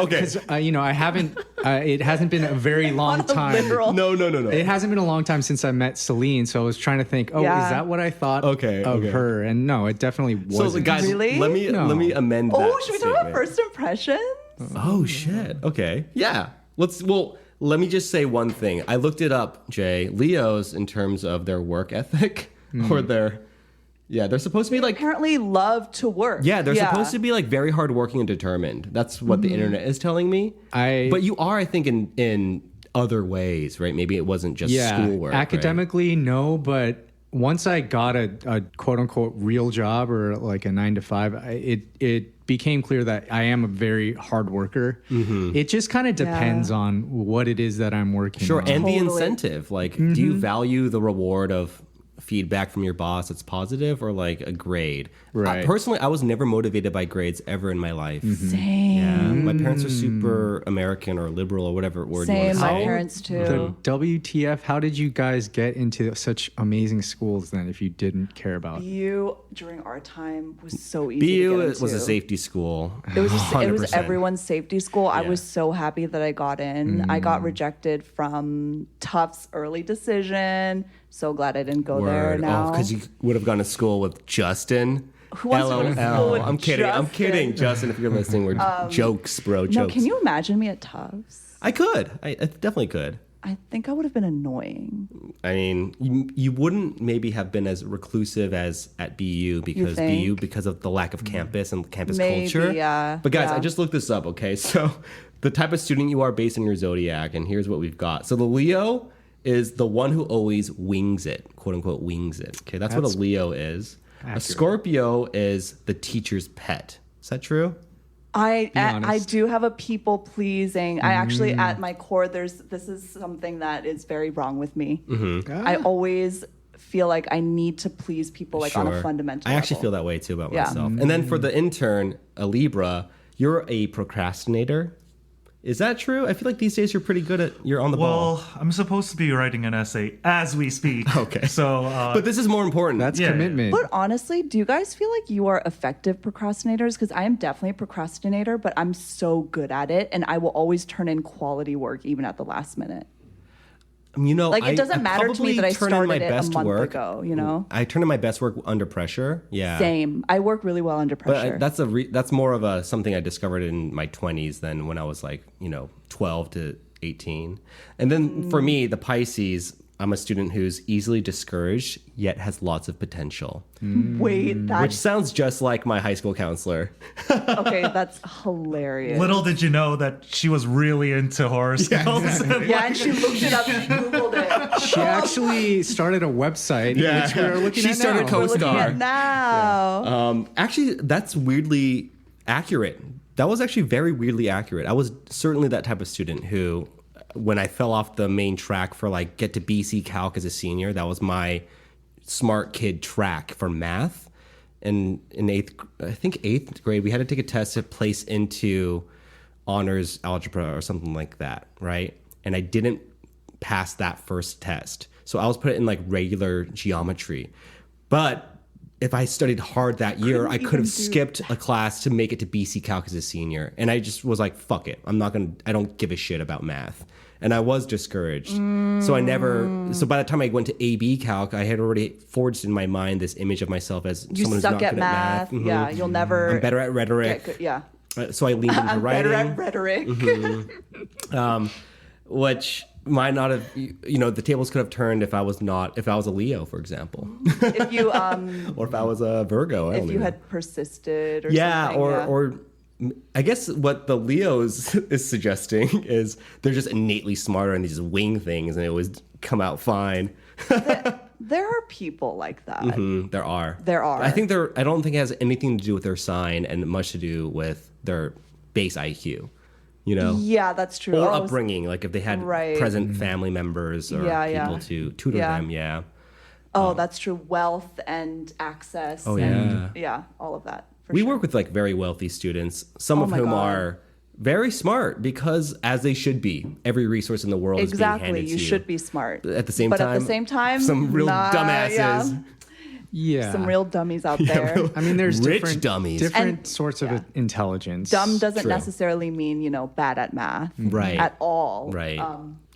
S4: I haven't. It hasn't been a very long
S2: On a
S4: time.
S2: literal.
S1: No.
S4: It hasn't been a long time since I met Celine, so I was trying to think. Oh,
S2: Yeah.
S4: is that what I thought
S1: Okay,
S4: of
S1: okay.
S4: her? And no, it definitely
S1: So,
S4: wasn't.
S1: guys,
S2: Really?
S1: let me amend that.
S2: Oh, should we talk about
S1: statement.
S2: first impressions?
S1: Oh shit. Okay. Yeah. Let me just say one thing. I looked it up, Jay. Leos, in terms of their work ethic, or they're supposed to be like,
S2: Apparently love to work.
S1: yeah, they're supposed to be like very hardworking and determined. That's what the internet is telling me. But you are, I think, in other ways, right? Maybe it wasn't just schoolwork. right?
S4: Academically, no, but once I got a quote unquote real job or like a 9 to 5, it became clear that I am a very hard worker. It just kind of depends on what it is that I'm working
S1: Sure,
S4: on.
S1: and the
S2: Totally.
S1: incentive. Like, do you value the reward of feedback from your boss that's positive or like a grade?
S4: Right.
S1: Personally, I was never motivated by grades ever in my life.
S2: Same.
S1: Yeah, my parents are super American or liberal or whatever word you
S2: Same.
S1: want to
S2: My
S1: say.
S2: parents too.
S4: The WTF, how did you guys get into such amazing schools then if you didn't care about
S2: BU during our time was so easy to
S1: BU
S2: get into.
S1: was a safety school.
S2: It was it was
S1: 100%.
S2: everyone's safety school. I
S1: Yeah.
S2: was so happy that I got in. I got rejected from Tufts early decision. So glad I didn't go there
S1: Word.
S2: now.
S1: Oh, because you would have gone to school with Justin.
S2: Who wants to go to school with
S1: I'm kidding. I'm
S2: Justin?
S1: kidding, Justin. If you're listening, we're jokes, bro.
S2: No,
S1: Jokes.
S2: can you imagine me at Tufts?
S1: I could. I definitely could.
S2: I think I would have been annoying.
S1: I mean, you wouldn't maybe have been as reclusive as at BU because
S2: think?
S1: BU because of the lack of campus and campus
S2: Maybe,
S1: culture.
S2: yeah,
S1: But guys,
S2: yeah.
S1: I just looked this up. Okay, so the type of student you are based on your zodiac, and here's what we've got. So the Leo is the one who always wings it, quote unquote, wings it. Okay, that's what
S4: That's
S1: a Leo is. A
S4: accurate.
S1: Scorpio is the teacher's pet. Is that true?
S2: I
S4: honest.
S2: do have a people pleasing. I actually, at my core, this is something that is very wrong with me. I always feel like I need to please people like on a
S1: Sure.
S2: fundamental
S1: I actually
S2: level.
S1: feel that way too about
S2: Yeah.
S1: myself. And then for the intern, a Libra, you're a procrastinator. Is that true? I feel like these days you're on the ball.
S3: Well, I'm supposed to be writing an essay as we speak.
S1: Okay.
S3: So,
S1: But this is more important.
S4: That's
S3: Yeah.
S4: commitment.
S2: But honestly, do you guys feel like you are effective procrastinators? Because I am definitely a procrastinator, but I'm so good at it, and I will always turn in quality work even at the last minute.
S1: You know,
S2: Like, it doesn't matter to me
S1: probably
S2: that I
S1: turn in my
S2: started it a
S1: best
S2: month
S1: work.
S2: ago, you know?
S1: I turn in my best work under pressure. Yeah.
S2: Same. I work really well under
S1: But
S2: pressure.
S1: that's more of a something I discovered in my 20s than when I was like, 12 to 18. And then for me, the Pisces, I'm a student who's easily discouraged yet has lots of potential.
S2: Wait,
S1: Which
S2: that's
S1: sounds just like my high school counselor.
S2: okay. That's hilarious.
S3: little did you know that she was really into horoscopes.
S2: Yeah, and she looked it up. She Googled it.
S4: She actually started a website, which we're looking
S1: She
S4: at
S1: started
S4: now.
S2: We're looking
S1: CoStar.
S2: at now.
S1: Actually, that's weirdly accurate. That was actually very weirdly accurate. I was certainly that type of student who when I fell off the main track for like get to BC Calc as a senior, that was my smart kid track for math. And in eighth grade, we had to take a test to place into honors algebra or something like that, right? And I didn't pass that first test. So I was put in like regular geometry. But if I studied hard that year, I could have skipped a class to make it to BC Calc as a senior. And I just was like, fuck it. I don't give a shit about math. And I was discouraged. So by the time I went to AB Calc, I had already forged in my mind this image of myself as someone who's not good at math.
S2: Mm-hmm. Yeah, you'll never.
S1: I'm better at rhetoric.
S2: Yeah.
S1: So I leaned into
S2: I'm
S1: writing.
S2: better at rhetoric.
S1: Which might not have, the tables could have turned if I was a Leo, for example.
S2: If you
S1: or if I was a Virgo.
S2: If you had persisted or
S1: something.
S2: or
S1: I guess what the Leos is suggesting is they're just innately smarter and they just wing things and they always come out fine.
S2: There are people like that.
S1: There are. I don't think it has anything to do with their sign and much to do with their base IQ.
S2: Yeah, that's true.
S1: Or upbringing, like if they had present family members or people to tutor them. Yeah.
S2: Oh, that's true. Wealth and access.
S1: Oh,
S2: and, yeah, all of that.
S1: We work with like very wealthy students, some of whom are very smart because as they should be. Every resource in the world is being handed to you.
S2: You should be smart.
S1: At the same time, some real dumbasses.
S4: Yeah.
S2: Some real dummies out there.
S4: I mean, there's
S1: rich dummies.
S4: Different sorts of intelligence.
S2: Dumb doesn't necessarily mean, bad at math.
S1: Right.
S2: At all.
S1: Right.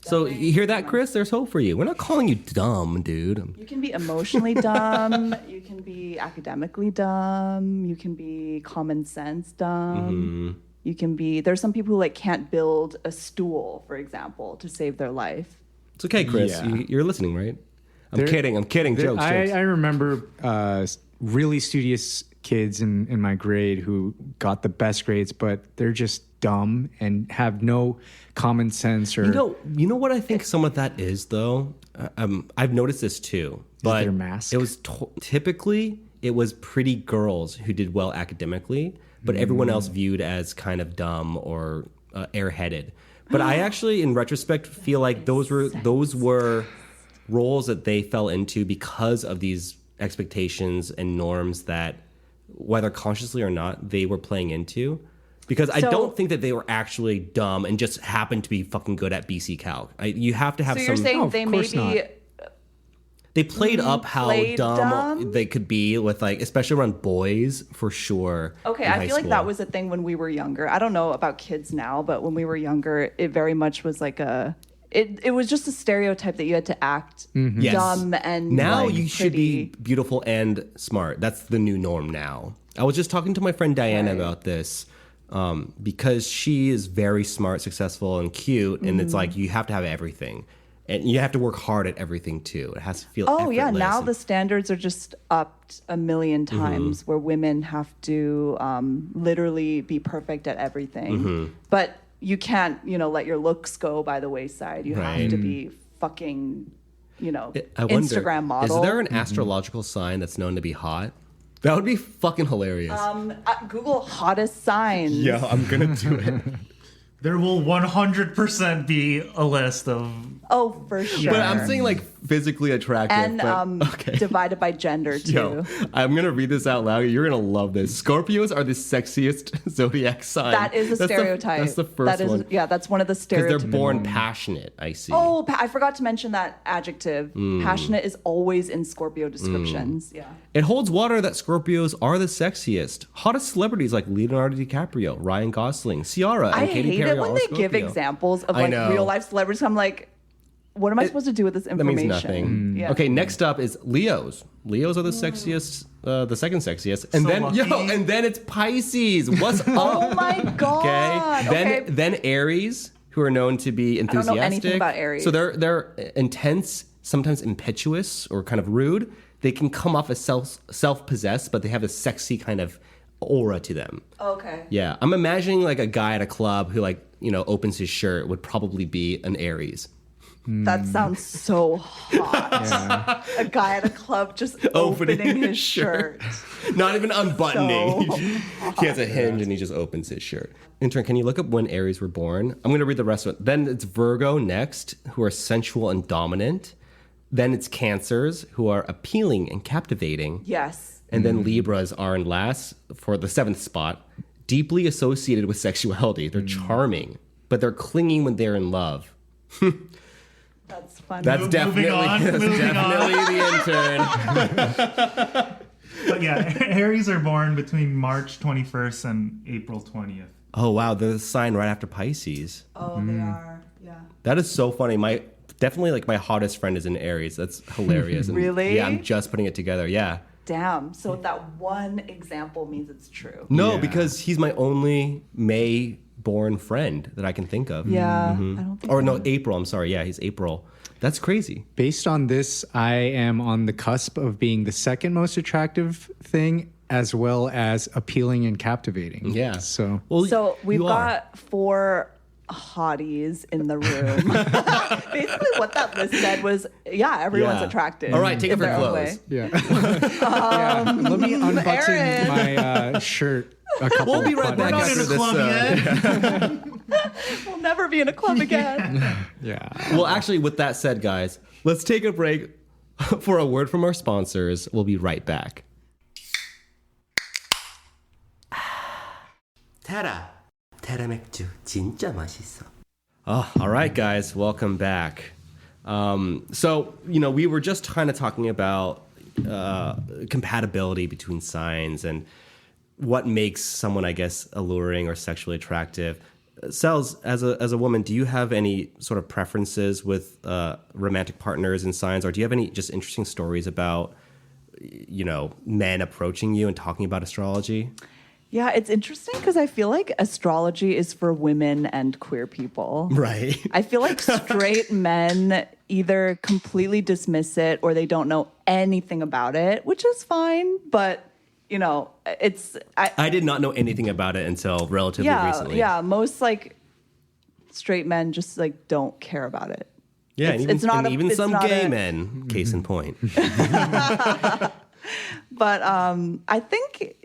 S1: So you hear that, Chris? There's hope for you. We're not calling you dumb, dude.
S2: You can be emotionally dumb. You can be academically dumb. You can be common sense dumb. You can be. There's some people who can't build a stool, for example, to save their life.
S1: It's okay, Chris.
S4: Yeah.
S1: You're listening, right? I'm kidding. Jokes.
S4: I remember really studious kids in my grade who got the best grades, but they're just dumb and have no common sense or.
S1: You know what I think some of that is though. I've noticed this too, but
S4: their mask?
S1: It was typically it was pretty girls who did well academically, but everyone else viewed as kind of dumb or airheaded. But I actually, in retrospect, feel like those were roles that they fell into because of these expectations and norms that, whether consciously or not, they were playing into. Because I don't think that they were actually dumb and just happened to be fucking good at BC Calc. You have to have some.
S2: So you're saying they maybe.
S1: They played up how dumb they could be with especially around boys for sure.
S2: Okay, I feel like that was a thing when we were younger. I don't know about kids now, but when we were younger, it very much was like it was just a stereotype that you had to act dumb and
S1: now you should be beautiful and smart. That's the new norm now. I was just talking to my friend Diana about this because she is very smart, successful, and cute, and it's like you have to have everything. And you have to work hard at everything too. It has to feel effortless.
S2: Now the standards are just upped a million times where women have to literally be perfect at everything. But you can't, let your looks go by the wayside. You have to be fucking, Instagram model.
S1: Is there an astrological sign that's known to be hot? That would be fucking hilarious.
S2: Google hottest signs.
S1: Yeah, I'm gonna do it.
S3: There will 100% be a list of.
S2: Oh, for sure.
S1: But I'm saying physically attractive.
S2: And divided by gender too.
S1: Yo, I'm going to read this out loud. You're going to love this. Scorpios are the sexiest zodiac sign.
S2: That is a stereotype.
S1: That's the first one.
S2: Yeah, that's one of the stereotypes.
S1: Because they're born passionate, I see.
S2: Oh, I forgot to mention that adjective. Passionate is always in Scorpio descriptions. Yeah.
S1: It holds water that Scorpios are the sexiest. Hottest celebrities like Leonardo DiCaprio, Ryan Gosling, Ciara, and Katy Perry.
S2: I hate it when they give examples of real life celebrities. I'm like, what am I supposed to do with this information?
S1: That means nothing.
S2: Yeah.
S1: Okay, next up is Leos. Leos are the sexiest, the second sexiest, and
S3: so
S1: then it's Pisces. What's up?
S2: Oh my god!
S1: Okay. Then Aries, who are known to be enthusiastic.
S2: I don't know anything about Aries.
S1: So they're intense, sometimes impetuous or kind of rude. They can come off as self-possessed, but they have a sexy kind of aura to them.
S2: Okay.
S1: Yeah, I'm imagining a guy at a club who opens his shirt would probably be an Aries.
S2: That sounds so hot. A guy at a club just opening his shirt.
S1: Not even unbuttoning.
S2: So
S1: He has a hinge and he just opens his shirt. Intern, can you look up when Aries were born? I'm going to read the rest of it. Then it's Virgo next, who are sensual and dominant. Then it's Cancers, who are appealing and captivating.
S2: Yes.
S1: And then Libras are in last for the 7th spot, deeply associated with sexuality. They're charming, but they're clinging when they're in love.
S2: That's funny.
S1: That's definitely the intern.
S3: But yeah, Aries are born between March 21st and April 20th.
S1: Oh, wow. They're the sign right after Pisces.
S2: Oh, they are. Yeah.
S1: That is so funny. Definitely like my hottest friend is in Aries. That's hilarious. And
S2: Really?
S1: Yeah, I'm just putting it together. Yeah.
S2: Damn. So that one example means it's true.
S1: No,
S4: Yeah.
S1: because he's my only May-born friend that I can think of.
S2: Yeah. I don't think
S1: Or no, April. I'm sorry. Yeah, he's April. That's crazy.
S4: Based on this, I am on the cusp of being the second most attractive thing, as well as appealing and captivating.
S1: Yeah.
S4: So
S1: Well,
S2: So we've
S1: you are.
S2: got 4 hotties in the room. Basically, what that list said was, yeah, everyone's
S1: Yeah.
S2: attractive.
S1: All right, take
S2: in
S1: off your
S2: their own
S1: clothes.
S2: way.
S4: yeah. Yeah. Let me unbutton
S2: Aaron.
S4: my shirt. A couple
S1: We'll be right
S4: buttons.
S1: back
S3: We're not
S1: after
S3: in a
S1: this.
S3: club yet.
S2: We'll never be in a club again.
S4: Yeah.
S1: Well, actually, with that said, guys, let's take a break for a word from our sponsors. We'll be right back.
S5: 테라 맥주 진짜 맛있어.
S1: Oh, all right, guys, welcome back. So, we were just kind of talking about compatibility between signs and what makes someone, I guess, alluring or sexually attractive. Sels, as a woman, do you have any sort of preferences with romantic partners and signs, or do you have any just interesting stories about, men approaching you and talking about astrology?
S2: Yeah, it's interesting because I feel like astrology is for women and queer people.
S1: Right.
S2: I feel like straight men either completely dismiss it or they don't know anything about it, which is fine. But, it's...
S1: I did not know anything about it until relatively recently.
S2: Yeah, most straight men just don't care about it.
S1: Yeah,
S2: It's
S1: and even
S2: it's
S1: some
S2: not
S1: gay
S2: a-
S1: men, case in point.
S2: But I think,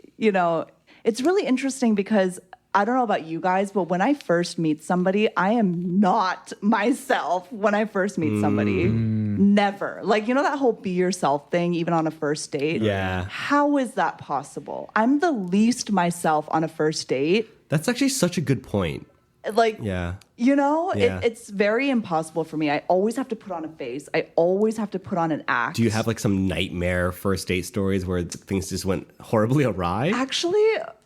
S2: it's really interesting because I don't know about you guys, but when I first meet somebody, I am not myself when I first meet somebody. Never. That whole be yourself thing, even on a first date.
S1: Yeah.
S2: How is that possible? I'm the least myself on a first date.
S1: That's actually such a good point. Yeah. Yeah.
S2: It's very impossible for me. I always have to put on a face. I always have to put on an act.
S1: Do you have some nightmare first date stories where things just went horribly awry?
S2: Actually,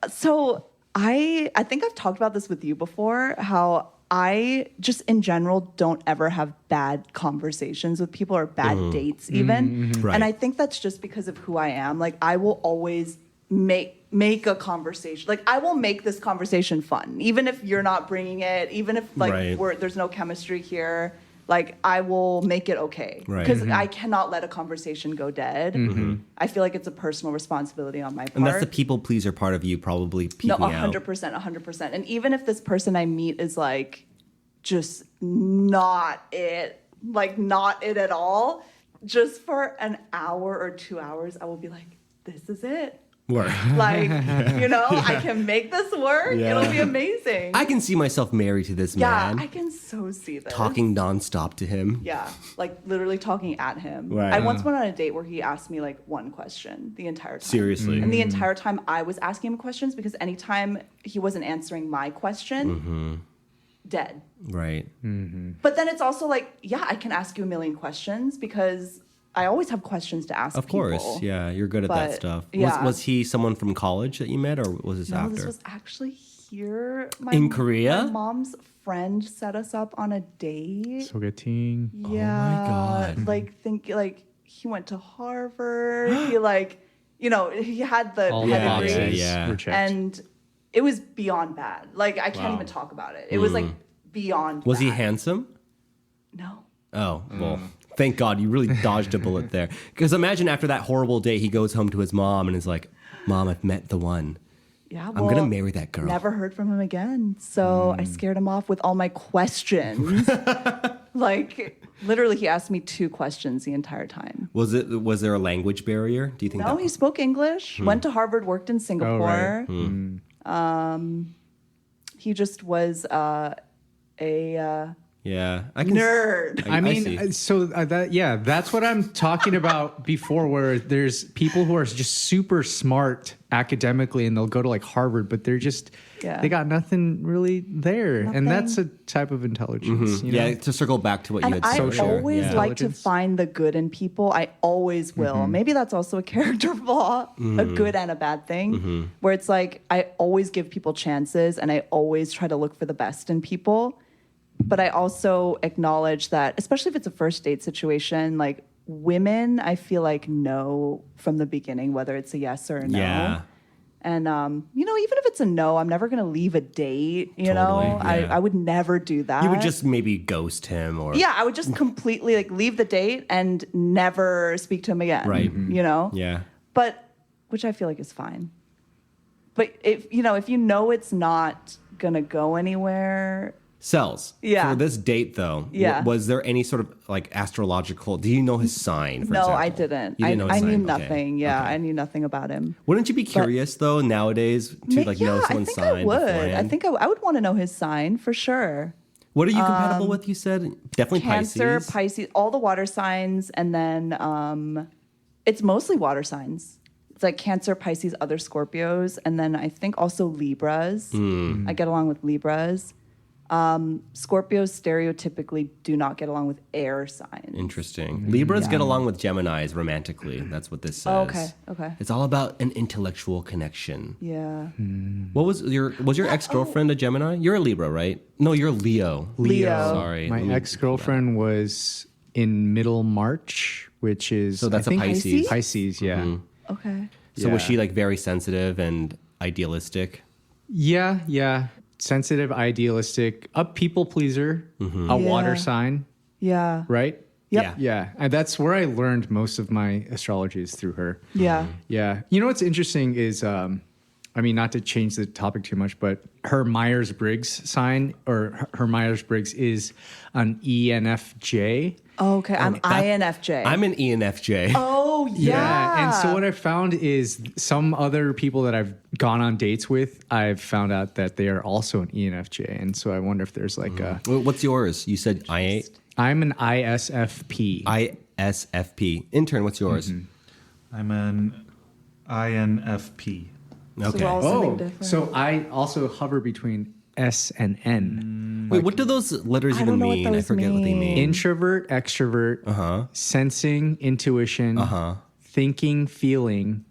S2: so I think I've talked about this with you before, how I just in general don't ever have bad conversations with people or bad dates even.
S1: Right.
S2: And I think that's just because of who I am. I will always make a conversation. I will make this conversation fun, even if you're not bringing it, even if
S1: Right.
S2: there's no chemistry here. I will make it okay
S1: Right.
S2: because I cannot let a conversation go dead. I feel like it's a personal responsibility on my part.
S1: And that's the people pleaser part of you probably peeking
S2: No,
S1: out.
S2: 100%, 100%. And even if this person I meet is just not it, not it at all, just for an hour or 2 hours, I will be like, this is it.
S1: Work.
S2: I can make this work.
S1: Yeah.
S2: It'll be amazing.
S1: I can see myself married to this
S2: yeah,
S1: man,
S2: I can so see this.
S1: talking nonstop to him.
S2: Yeah, literally talking at him.
S1: Right.
S2: I once went on a date where he asked me one question the entire time.
S1: Seriously.
S2: And the entire time I was asking him questions because anytime he wasn't answering my question, dead.
S1: Right.
S2: But then it's also I can ask you a million questions because I always have questions to ask
S1: Of
S2: people.
S1: course. Yeah, you're good at that
S2: But,
S1: stuff.
S2: yeah.
S1: Was he someone from college that you met, or was this
S2: No,
S1: after?
S2: this was actually here.
S1: In Korea?
S2: My mom's friend set us up on a date.
S4: Sogating.
S2: Yeah.
S1: God.
S2: He went to Harvard. He he had the
S4: All the
S2: pedigree.
S4: boxes
S1: Yeah.
S4: were checked.
S2: And it was beyond bad. I can't even talk about it. It was beyond
S1: Was he
S2: bad.
S1: handsome?
S2: No.
S1: Oh, well, thank God you really dodged a bullet there. Because imagine after that horrible day, he goes home to his mom and is like, Mom, I've met the one.
S2: Yeah,
S1: I'm going to marry that girl.
S2: Never heard from him again. So I scared him off with all my questions. Literally, he asked me 2 questions the entire time.
S1: Was there a language barrier? Do you think?
S2: No, he spoke English. Went to Harvard, worked in Singapore. He just was a
S1: Yeah,
S2: nerd.
S4: I mean,
S1: see.
S4: that's what I'm talking about before, where there's people who are just super smart academically and they'll go to like Harvard, but they're just, they got nothing really there. And that's a type of intelligence. You know?
S1: Yeah, to circle back to what
S2: And
S1: you had
S2: I
S1: said.
S2: always like to
S4: Intelligence.
S2: find the good in people. I always will. Maybe that's also a character flaw, a good and a bad thing, where it's like I always give people chances and I always try to look for the best in people. But I also acknowledge that, especially if it's a first date situation, like women, I feel like know from the beginning whether it's a yes or a no.
S1: Yeah.
S2: And, you know, even if it's a no, I'm never going to leave a date, you know?
S1: Totally, yeah.
S2: I would never do that.
S1: You would just maybe ghost him or...
S2: Yeah, I would just completely like leave the date and never speak to him again.
S1: Right.
S2: You know?
S1: Yeah.
S2: But, which I feel like is fine. But if you know it's not going to go anywhere...
S1: Cells.
S2: Yeah.
S1: For this date, though,
S2: Yeah.
S1: was there any sort of like astrological? Do you know his sign? For
S2: No,
S1: example?
S2: I didn't.
S1: You didn't know his
S2: I
S1: sign?
S2: knew
S1: Okay.
S2: nothing. Yeah,
S1: Okay.
S2: I knew nothing about him.
S1: Wouldn't you be curious though nowadays to like know
S2: I
S1: someone's
S2: think
S1: sign?
S2: I would.
S1: beforehand?
S2: I think I would want to know his sign for sure.
S1: What are you compatible with? You said definitely
S2: Cancer,
S1: Pisces.
S2: all the water signs, and then it's mostly water signs. It's like Cancer, Pisces, other Scorpios, and then I think also Libras. I get along with Libras. Scorpios stereotypically do not get along with air signs.
S1: Interesting. Libras get along with Geminis romantically. That's what this says.
S2: Oh, okay.
S1: It's all about an intellectual connection.
S2: Yeah.
S1: What was your ex-girlfriend a Gemini? You're a Libra, right? No, you're a Leo.
S2: Leo.
S1: Sorry.
S4: My ex-girlfriend was in middle March, which is...
S1: So that's
S4: I
S1: a
S4: think
S1: Pisces?
S4: Pisces, yeah.
S2: Okay.
S1: So was
S4: Yeah.
S1: she like very sensitive and idealistic?
S4: Yeah. Sensitive, idealistic, a people pleaser, a water
S2: Yeah.
S4: sign,
S2: Yeah.
S4: right?
S2: Yep.
S4: Yeah. And that's where I learned most of my astrology is through her.
S2: Yeah.
S4: Yeah. You know what's interesting is, I mean, not to change the topic too much, but her Myers-Briggs sign or her Myers-Briggs is an ENFJ.
S2: Oh, okay. I'm INFJ.
S1: I'm an ENFJ.
S2: Oh, yeah.
S4: And so what I found is some other people that I've gone on dates with, I've found out that they are also an ENFJ. And so I wonder if there's like a...
S1: What's yours? You said
S4: I'm an ISFP.
S1: ISFP. Intern, what's yours?
S3: I'm an INFP.
S2: So
S1: Okay.
S2: we're all something different.
S4: So I also hover between S and N.
S1: Wait, what do those letters
S2: I
S1: even
S2: don't know what
S1: mean? I
S2: those
S1: forget what they
S2: mean.
S1: mean.
S4: Introvert, extrovert, sensing, intuition, thinking, feeling,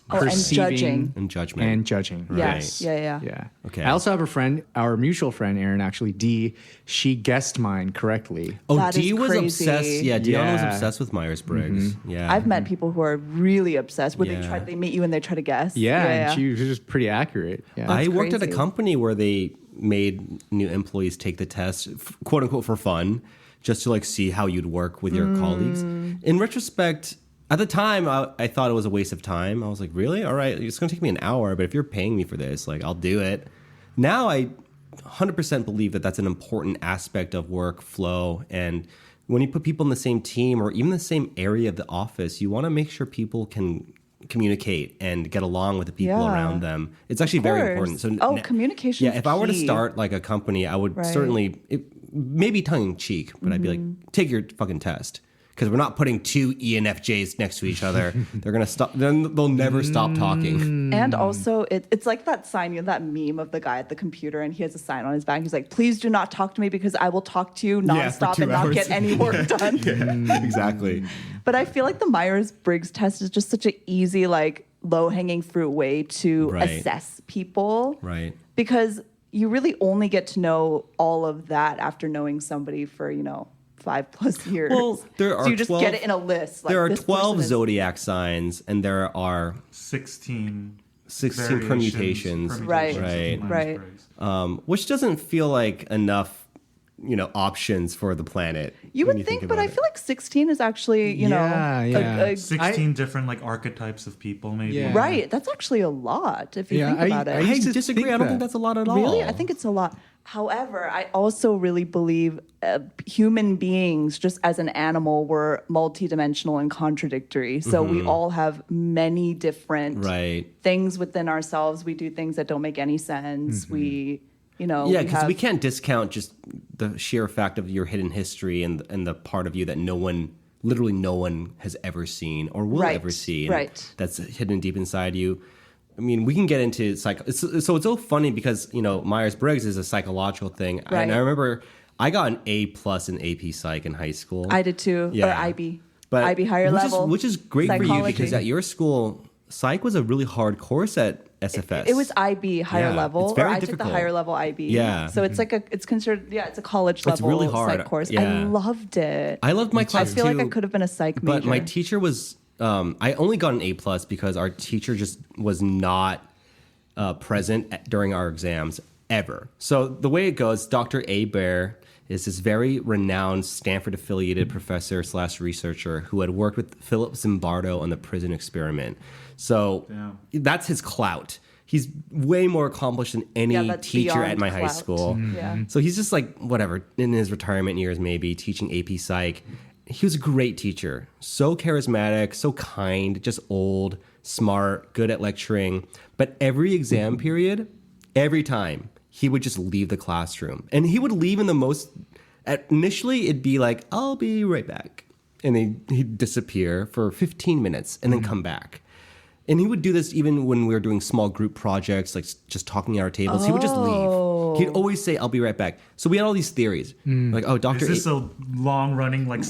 S2: and
S4: perceiving,
S2: judging.
S1: And judgment.
S4: and judging.
S2: Yes.
S1: Right.
S2: Yeah.
S4: Yeah.
S1: Okay.
S4: I also have a friend, our mutual friend, Aaron, actually, D. She guessed mine correctly.
S1: Oh,
S2: That
S1: Dee
S2: is
S1: was
S2: crazy.
S1: obsessed. Yeah, Deanna was
S4: Yeah.
S1: obsessed with Myers-Briggs. Yeah.
S2: I've met people who are really obsessed where
S1: Yeah.
S2: they meet you and they try to guess.
S4: Yeah, and she was just pretty accurate. Yeah.
S1: I worked at a
S2: crazy.
S1: company where they made new employees take the test, quote unquote, for fun, just to like see how you'd work with your colleagues. In retrospect, at the time, I thought it was a waste of time. I was like, really? All right, it's going to take me an hour, but if you're paying me for this, like, I'll do it. Now I 100% believe that that's an important aspect of workflow. And when you put people in the same team or even the same area of the office, you want to make sure people can communicate and get along with the people
S2: Yeah.
S1: around them. It's actually very important.
S2: course.
S1: So
S2: Communication
S1: Yeah,
S2: is
S1: if I were to
S2: key.
S1: start like a company, I would
S2: Right.
S1: certainly, maybe tongue in cheek, but I'd be like, take your fucking test. Because we're not putting two ENFJs next to each other. They're going to stop, then they'll never stop talking.
S2: And also, it's like that sign, that meme of the guy at the computer, and he has a sign on his back. He's like, "Please do not talk to me because I will talk to you
S1: Yeah, for
S2: nonstop
S1: 2
S2: and not
S1: hours."
S2: get any work done."
S1: Exactly.
S2: But I feel like the Myers-Briggs test is just such an easy, like, low-hanging fruit way to
S1: Right.
S2: assess people.
S1: Right.
S2: Because you really only get to know all of that after knowing somebody for, 5+ years.
S1: Well, there
S2: so
S1: are
S2: you just
S1: 12
S2: get it in a list. Like,
S1: There are
S2: this
S1: 12
S2: person is-
S1: zodiac signs, and there are
S3: 16
S1: 16 permutations.
S2: Right.
S1: Right.
S3: of
S2: Right.
S3: Myers-Briggs.
S1: Which doesn't feel like enough, options for the planet.
S2: You
S1: when
S2: would think, but
S1: about
S2: I
S1: it.
S2: feel like 16 is actually,
S4: Yeah, yeah.
S2: a
S3: 16 different like archetypes of people, maybe.
S4: Yeah.
S2: right. That's actually a lot if you
S4: Yeah,
S2: think about it.
S1: I
S4: used to
S1: disagree.
S4: think
S1: I don't
S4: that.
S1: think that's a lot at all.
S2: Really? I think it's a lot. However, I also really believe human beings, just as an animal, were multidimensional and contradictory. So we all have many different things within ourselves. We do things that don't make any sense. We,
S1: Yeah, because we can't discount just the sheer fact of your hidden history and the part of you that literally no one has ever seen or will ever see. That's hidden deep inside you. I mean, we can get into so it's so funny because, Myers-Briggs is a psychological thing.
S2: Right.
S1: And I remember I got an A+ in AP Psych in high school.
S2: I did too, or IB. IB higher level.
S1: Which is great
S2: psychology.
S1: for you because at your school, Psych was a really hard course at SFS.
S2: It was IB higher level,
S1: it's very
S2: or
S1: difficult.
S2: I took the higher level IB.
S1: Yeah.
S2: So it's it's considered, it's a college level
S1: really hard.
S2: psych course.
S1: Yeah.
S2: I loved it.
S1: I loved my class
S2: I feel
S1: too,
S2: like I could have been a psych major.
S1: But my teacher was, I only got an A+ because our teacher just was not present during our exams ever. So the way it goes, Dr. Bear is this very renowned Stanford-affiliated professor / researcher who had worked with Philip Zimbardo on the prison experiment. So that's his clout. He's way more accomplished than any teacher at my high school.
S2: Yeah.
S1: So he's just like, whatever, in his retirement years maybe, teaching AP Psych. He was a great teacher. So charismatic, so kind, just old, smart, good at lecturing. But every exam period, every time, he would just leave the classroom. And he would leave in the most... Initially, it'd be like, I'll be right back. And he'd disappear for 15 minutes and then come back. And he would do this even when we were doing small group projects, like just talking at our tables. He would just leave. He'd always say, I'll be right back. So we had all these theories. Like, oh, Dr.
S3: Is this a long-running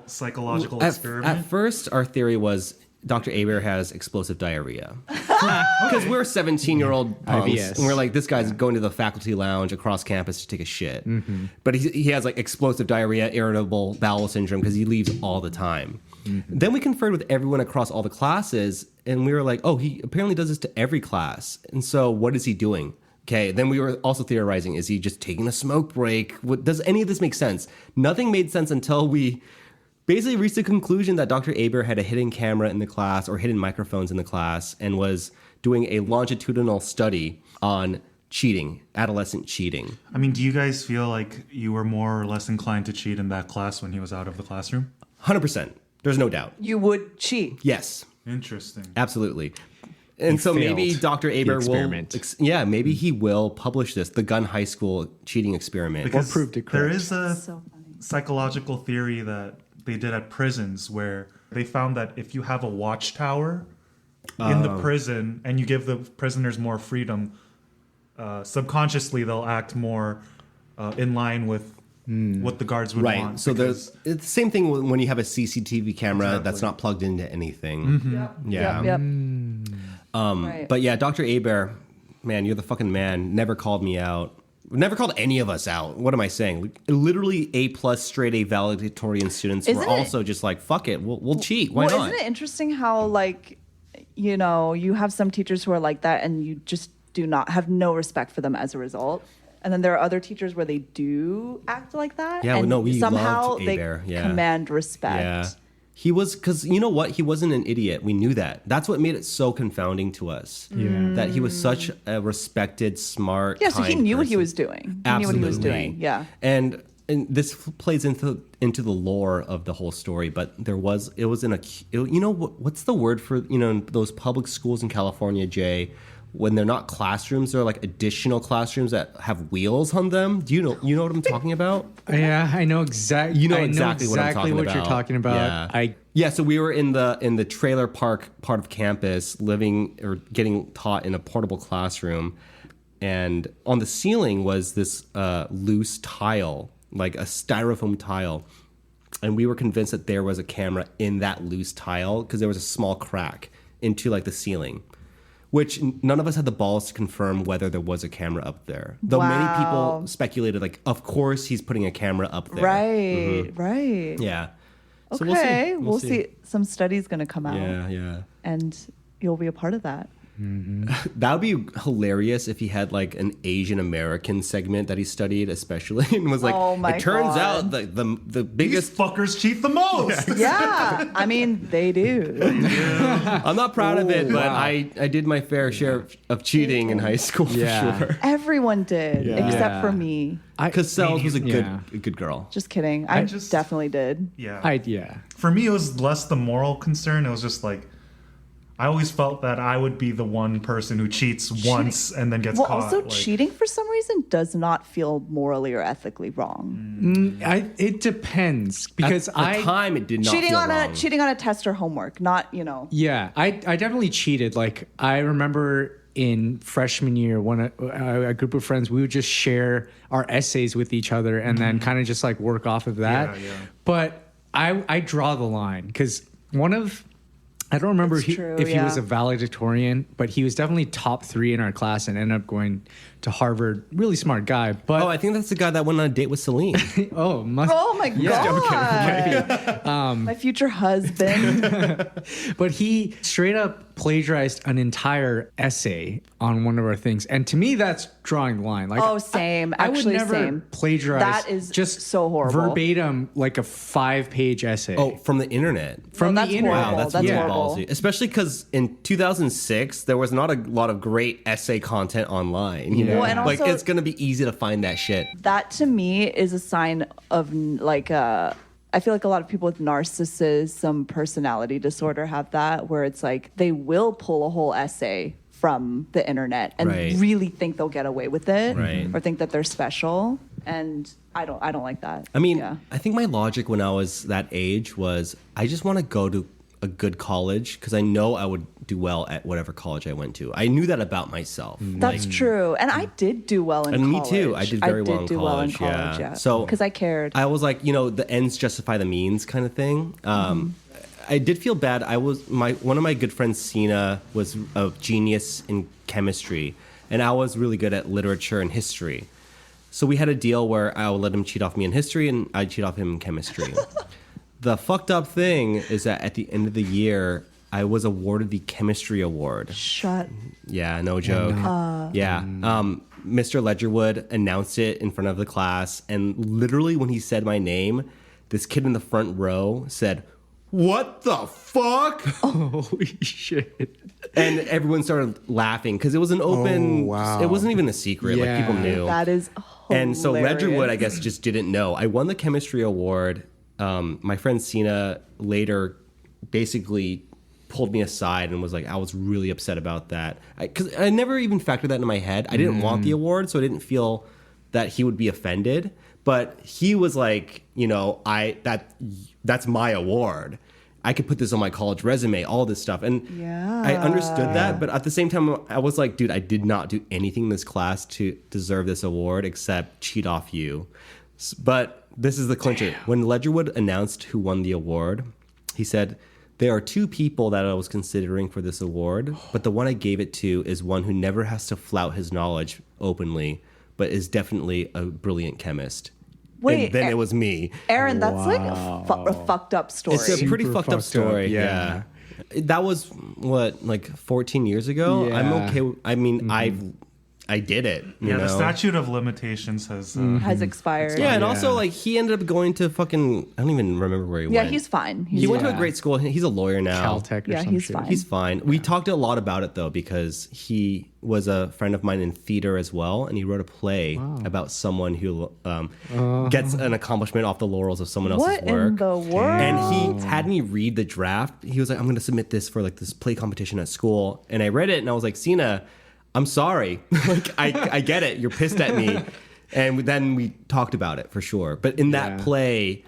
S3: psychological experiment?
S1: At first, our theory was Dr. Aber has explosive diarrhea. Because we're 17-year-old punks,
S4: IBS.
S1: and we're like, this guy's going to the faculty lounge across campus to take a shit. But he has like explosive diarrhea, irritable bowel syndrome, because he leaves all the time. Then we conferred with everyone across all the classes, and we were like, oh, he apparently does this to every class. And so what is he doing? Okay, then we were also theorizing, is he just taking a smoke break? Does any of this make sense? Nothing made sense until we basically reached the conclusion that Dr. Aber had a hidden camera in the class or hidden microphones in the class and was doing a longitudinal study on cheating, adolescent cheating.
S3: I mean, do you guys feel like you were more or less inclined to cheat in that class when he was out of the classroom?
S1: 100%. There's no doubt.
S2: You would cheat.
S1: Yes.
S3: Interesting.
S1: Absolutely. And so maybe Dr. Aber will, maybe he will publish this, the Gun High School cheating experiment.
S3: Because
S4: or proved it correct.
S3: there is a psychological theory that they did at prisons where they found that if you have a watchtower in the prison and you give the prisoners more freedom, subconsciously they'll act more in line with what the guards would want.
S1: So it's the same thing when you have a CCTV camera that's not plugged into anything.
S2: Yep.
S1: But yeah, Dr. Aber, man, you're the fucking man. Never called me out. Never called any of us out. What am I saying? Literally A+ straight A valedictorian students were also just like, fuck it, we'll cheat. Why not?
S2: Isn't it interesting how you have some teachers who are like that and you just do not have no respect for them as a result. And then there are other teachers where they do act like that.
S1: Yeah,
S2: and
S1: we
S2: somehow
S1: loved
S2: they
S1: Aber. Yeah.
S2: command respect.
S1: Yeah. He was, because you know what? He wasn't an idiot. We knew that. That's what made it so confounding to us. That he was such a respected, smart,
S2: so he
S1: kind
S2: knew what he
S1: person.
S2: was doing. He
S1: Absolutely.
S2: knew what he was doing. Yeah.
S1: And this plays into the lore of the whole story. But what's the word for, those public schools in California, Jay? When they're not classrooms, they're like additional classrooms that have wheels on them. Do you know what I'm talking about?
S4: Yeah, I know exactly.
S1: You know exactly what I'm talking about.
S4: You're talking about.
S1: Yeah. So we were in the trailer park part of campus, living or getting taught in a portable classroom, and on the ceiling was this loose tile, like a styrofoam tile, and we were convinced that there was a camera in that loose tile because there was a small crack into like the ceiling. Which none of us had the balls to confirm whether there was a camera up there. Though many people speculated, like, of course he's putting a camera up there.
S2: Right.
S1: Yeah.
S2: Okay,
S1: So we'll see.
S2: we'll see. Some study's going to come out.
S1: Yeah.
S2: And you'll be a part of that.
S1: That would be hilarious if he had like an Asian American segment that he studied, especially, and was like,
S2: Oh my
S1: it turns
S2: God.
S1: out the
S3: These
S1: biggest.
S3: fuckers cheat the most.
S2: Yeah, I mean, they do.
S1: I'm not proud of it, but
S4: wow.
S1: I did my fair share of cheating in high school
S4: Yeah.
S1: for sure.
S2: Everyone did, except
S4: Yeah.
S2: for me.
S1: Because Sells was a
S4: Yeah.
S1: good girl.
S2: Just kidding. I
S3: just-
S2: definitely did.
S3: Yeah. For me, it was less the moral concern. It was just like, I always felt that I would be the one person who cheats once and then gets
S2: Well,
S3: caught.
S2: also
S3: like,
S2: cheating for some reason does not feel morally or ethically wrong.
S4: It depends because
S1: At the time, it did not
S2: Cheating
S1: feel
S2: on
S1: wrong.
S2: a cheating on a test or homework, not
S4: Yeah, I definitely cheated. Like I remember in freshman year, a group of friends, we would just share our essays with each other and then kind of just like work off of that.
S3: Yeah.
S4: But I draw the line because I don't remember
S2: It's true,
S4: if he was
S2: yeah.
S4: a valedictorian, but he was definitely top 3 in our class and ended up going to Harvard. Really smart guy. But
S1: Oh, I think that's the guy that went on a date with Celine.
S2: Oh my god! My future husband.
S4: But he straight up plagiarized an entire essay on one of our things, and to me, that's drawing the line. Like,
S2: Oh, same.
S4: I would
S2: Actually,
S4: never
S2: same.
S4: plagiarize.
S2: That is
S4: just
S2: so horrible.
S4: verbatim, like a 5-page essay.
S1: Oh, from the internet.
S4: from
S2: No,
S4: the
S2: that's
S4: internet.
S2: horrible.
S1: Wow, that's
S2: That's
S1: really
S2: horrible.
S1: ballsy. Especially because in 2006, there was not a lot of great essay content online. You know?
S2: Well, and
S1: like,
S2: also-
S1: it's going to be easy to find that shit.
S2: That to me is a sign of I feel like a lot of people with narcissism personality disorder have that, where it's like they will pull a whole essay from the internet and
S1: Right.
S2: really think they'll get away with it,
S1: Right.
S2: or think that they're special. And I don't like that.
S1: I mean,
S2: Yeah.
S1: I think my logic when I was that age was I just want to go to a good college because I know I would do well at whatever college I went to. I knew that about myself.
S2: That's true. And I did do well in
S1: And me
S2: college.
S1: too. I did very well in
S2: do well in
S1: college,
S2: college,
S1: yeah.
S2: yeah.
S1: So-
S2: because I cared.
S1: I was like, the ends justify the means kind of thing. I did feel bad. One of my good friends, Sina, was a genius in chemistry, and I was really good at literature and history. So we had a deal where I would let him cheat off me in history, and I'd cheat off him in chemistry. The fucked up thing is that at the end of the year, I was awarded the chemistry award.
S2: Shut.
S1: Yeah, no joke. Yeah. Mr. Ledgerwood announced it in front of the class, and literally when he said my name, this kid in the front row said, "What the fuck?"
S4: Holy shit.
S1: And everyone started laughing because it was an open,
S4: wow.
S1: it wasn't even a secret. Like, people
S4: Yeah.
S1: knew.
S2: That is hilarious.
S1: And so Ledgerwood, I guess, just didn't know. I won the chemistry award. My friend Sina later basically pulled me aside and was like, I was really upset about that. Because I never even factored that into my head. I didn't want the award, so I didn't feel that he would be offended. But he was like, that's my award. I could put this on my college resume, all this stuff. And
S2: Yeah.
S1: I understood that, but at the same time, I was like, dude, I did not do anything in this class to deserve this award except cheat off you. But this is the clincher. When Ledgerwood announced who won the award, he said, there are 2 people that I was considering for this award, but the one I gave it to is one who never has to flout his knowledge openly, but is definitely a brilliant chemist.
S2: Wait,
S1: and then it was me.
S2: Aaron, that's like a fucked up story.
S1: It's a pretty
S4: Super
S1: fucked up
S4: fucked up,
S1: story.
S4: yeah.
S1: Yeah. That was what, like 14 years ago?
S4: Yeah.
S1: I'm okay. I mean, I did it. You know?
S3: the statute of limitations has.
S2: has expired.
S1: Yeah, and also like he ended up going to fucking, I don't even remember where he
S2: Yeah,
S1: went.
S2: he's fine.
S1: He went to a
S4: Yeah.
S1: great school. He's a lawyer now.
S4: Caltech or
S2: Yeah,
S4: some
S2: he's
S4: shit.
S2: fine.
S1: He's fine. We talked a lot about it though because he was a friend of mine in theater as well, and he wrote a play about someone who gets an accomplishment off the laurels of someone else's
S2: What
S1: work.
S2: in the world?
S1: And he had me read the draft. He was like, "I'm going to submit this for like this play competition at school," and I read it, and I was like, "Sina, I'm sorry. Like, I get it. You're pissed at me." And then we talked about it for sure. But in that play,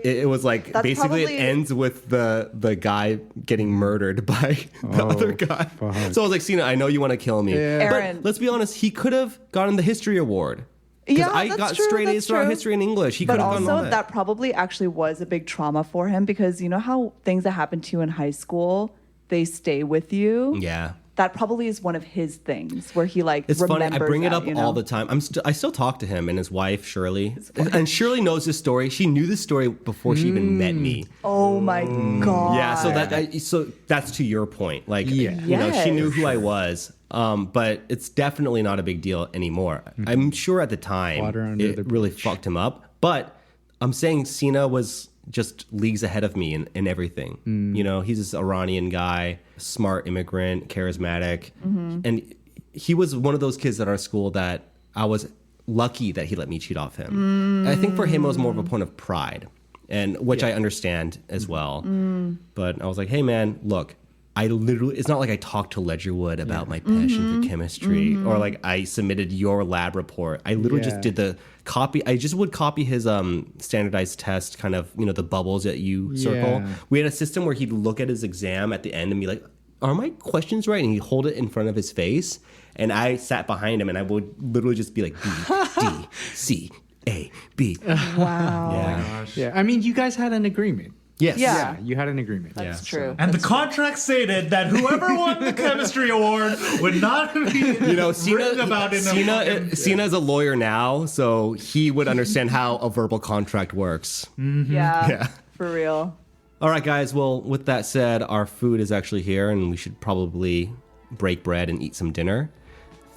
S1: it was like
S2: That's
S1: basically
S2: probably-
S1: it ends with the guy getting murdered by the other guy. So I was like, Sina, I know you want to kill me.
S2: Aaron.
S1: But let's be honest, he could have gotten the history award. Because
S2: Yeah,
S1: I
S2: that's
S1: got
S2: true,
S1: straight
S2: that's
S1: A's throughout
S2: true.
S1: history and English. He
S2: But
S1: could have gotten all
S2: also,
S1: that.
S2: that probably actually was a big trauma for him, because you know how things that happen to you in high school, they stay with you.
S1: Yeah.
S2: that probably is one of his things where he like
S1: It's funny. I
S2: remembers
S1: bring it
S2: that,
S1: up
S2: you know?
S1: all the time. I still talk to him and his wife Shirley, and Shirley knows this story. She knew this story before she even met me.
S2: Oh my god.
S1: Yeah, so that's to your point. Like, you know, she knew who I was. But it's definitely not a big deal anymore. I'm sure at the time
S4: Water under
S1: it
S4: the
S1: really
S4: bridge.
S1: fucked him up. But I'm saying Sina was just leagues ahead of me in everything. You know, he's this Iranian guy, smart immigrant, charismatic. And he was one of those kids at our school that I was lucky that he let me cheat off him. I think for him it was more of a point of pride, and which I understand as well. But I was like, hey man, look, I literally, it's not like I talked to Ledgerwood about my passion for chemistry or like I submitted your lab report. I literally just did the copy. I just would copy his standardized test, kind of, you know, the bubbles that you circle.
S4: Yeah.
S1: We had a system where he'd look at his exam at the end and be like, are my questions right? And he'd hold it in front of his face. And I sat behind him and I would literally just be like, B, D, C, A, B.
S2: Wow.
S1: Yeah.
S4: Yeah, I mean, you guys had an agreement.
S1: Yes.
S2: Yeah.
S4: Yeah, you had an agreement.
S2: That's true.
S3: And the contract stated that whoever won the chemistry award would not be
S1: You know,
S3: written about in a
S1: Sina is a lawyer now, so he would understand how a verbal contract works.
S2: Yeah. For real.
S1: All right, guys. Well, with that said, our food is actually here, and we should probably break bread and eat some dinner.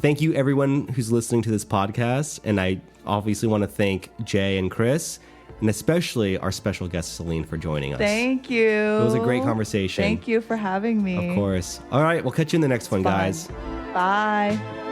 S1: Thank you, everyone who's listening to this podcast. And I obviously want to thank Jay and Chris, and especially our special guest, Seline, for joining us.
S2: Thank you.
S1: It was a great conversation.
S2: Thank you for having me.
S1: Of course. All right. We'll catch you in the next one, guys.
S2: Bye.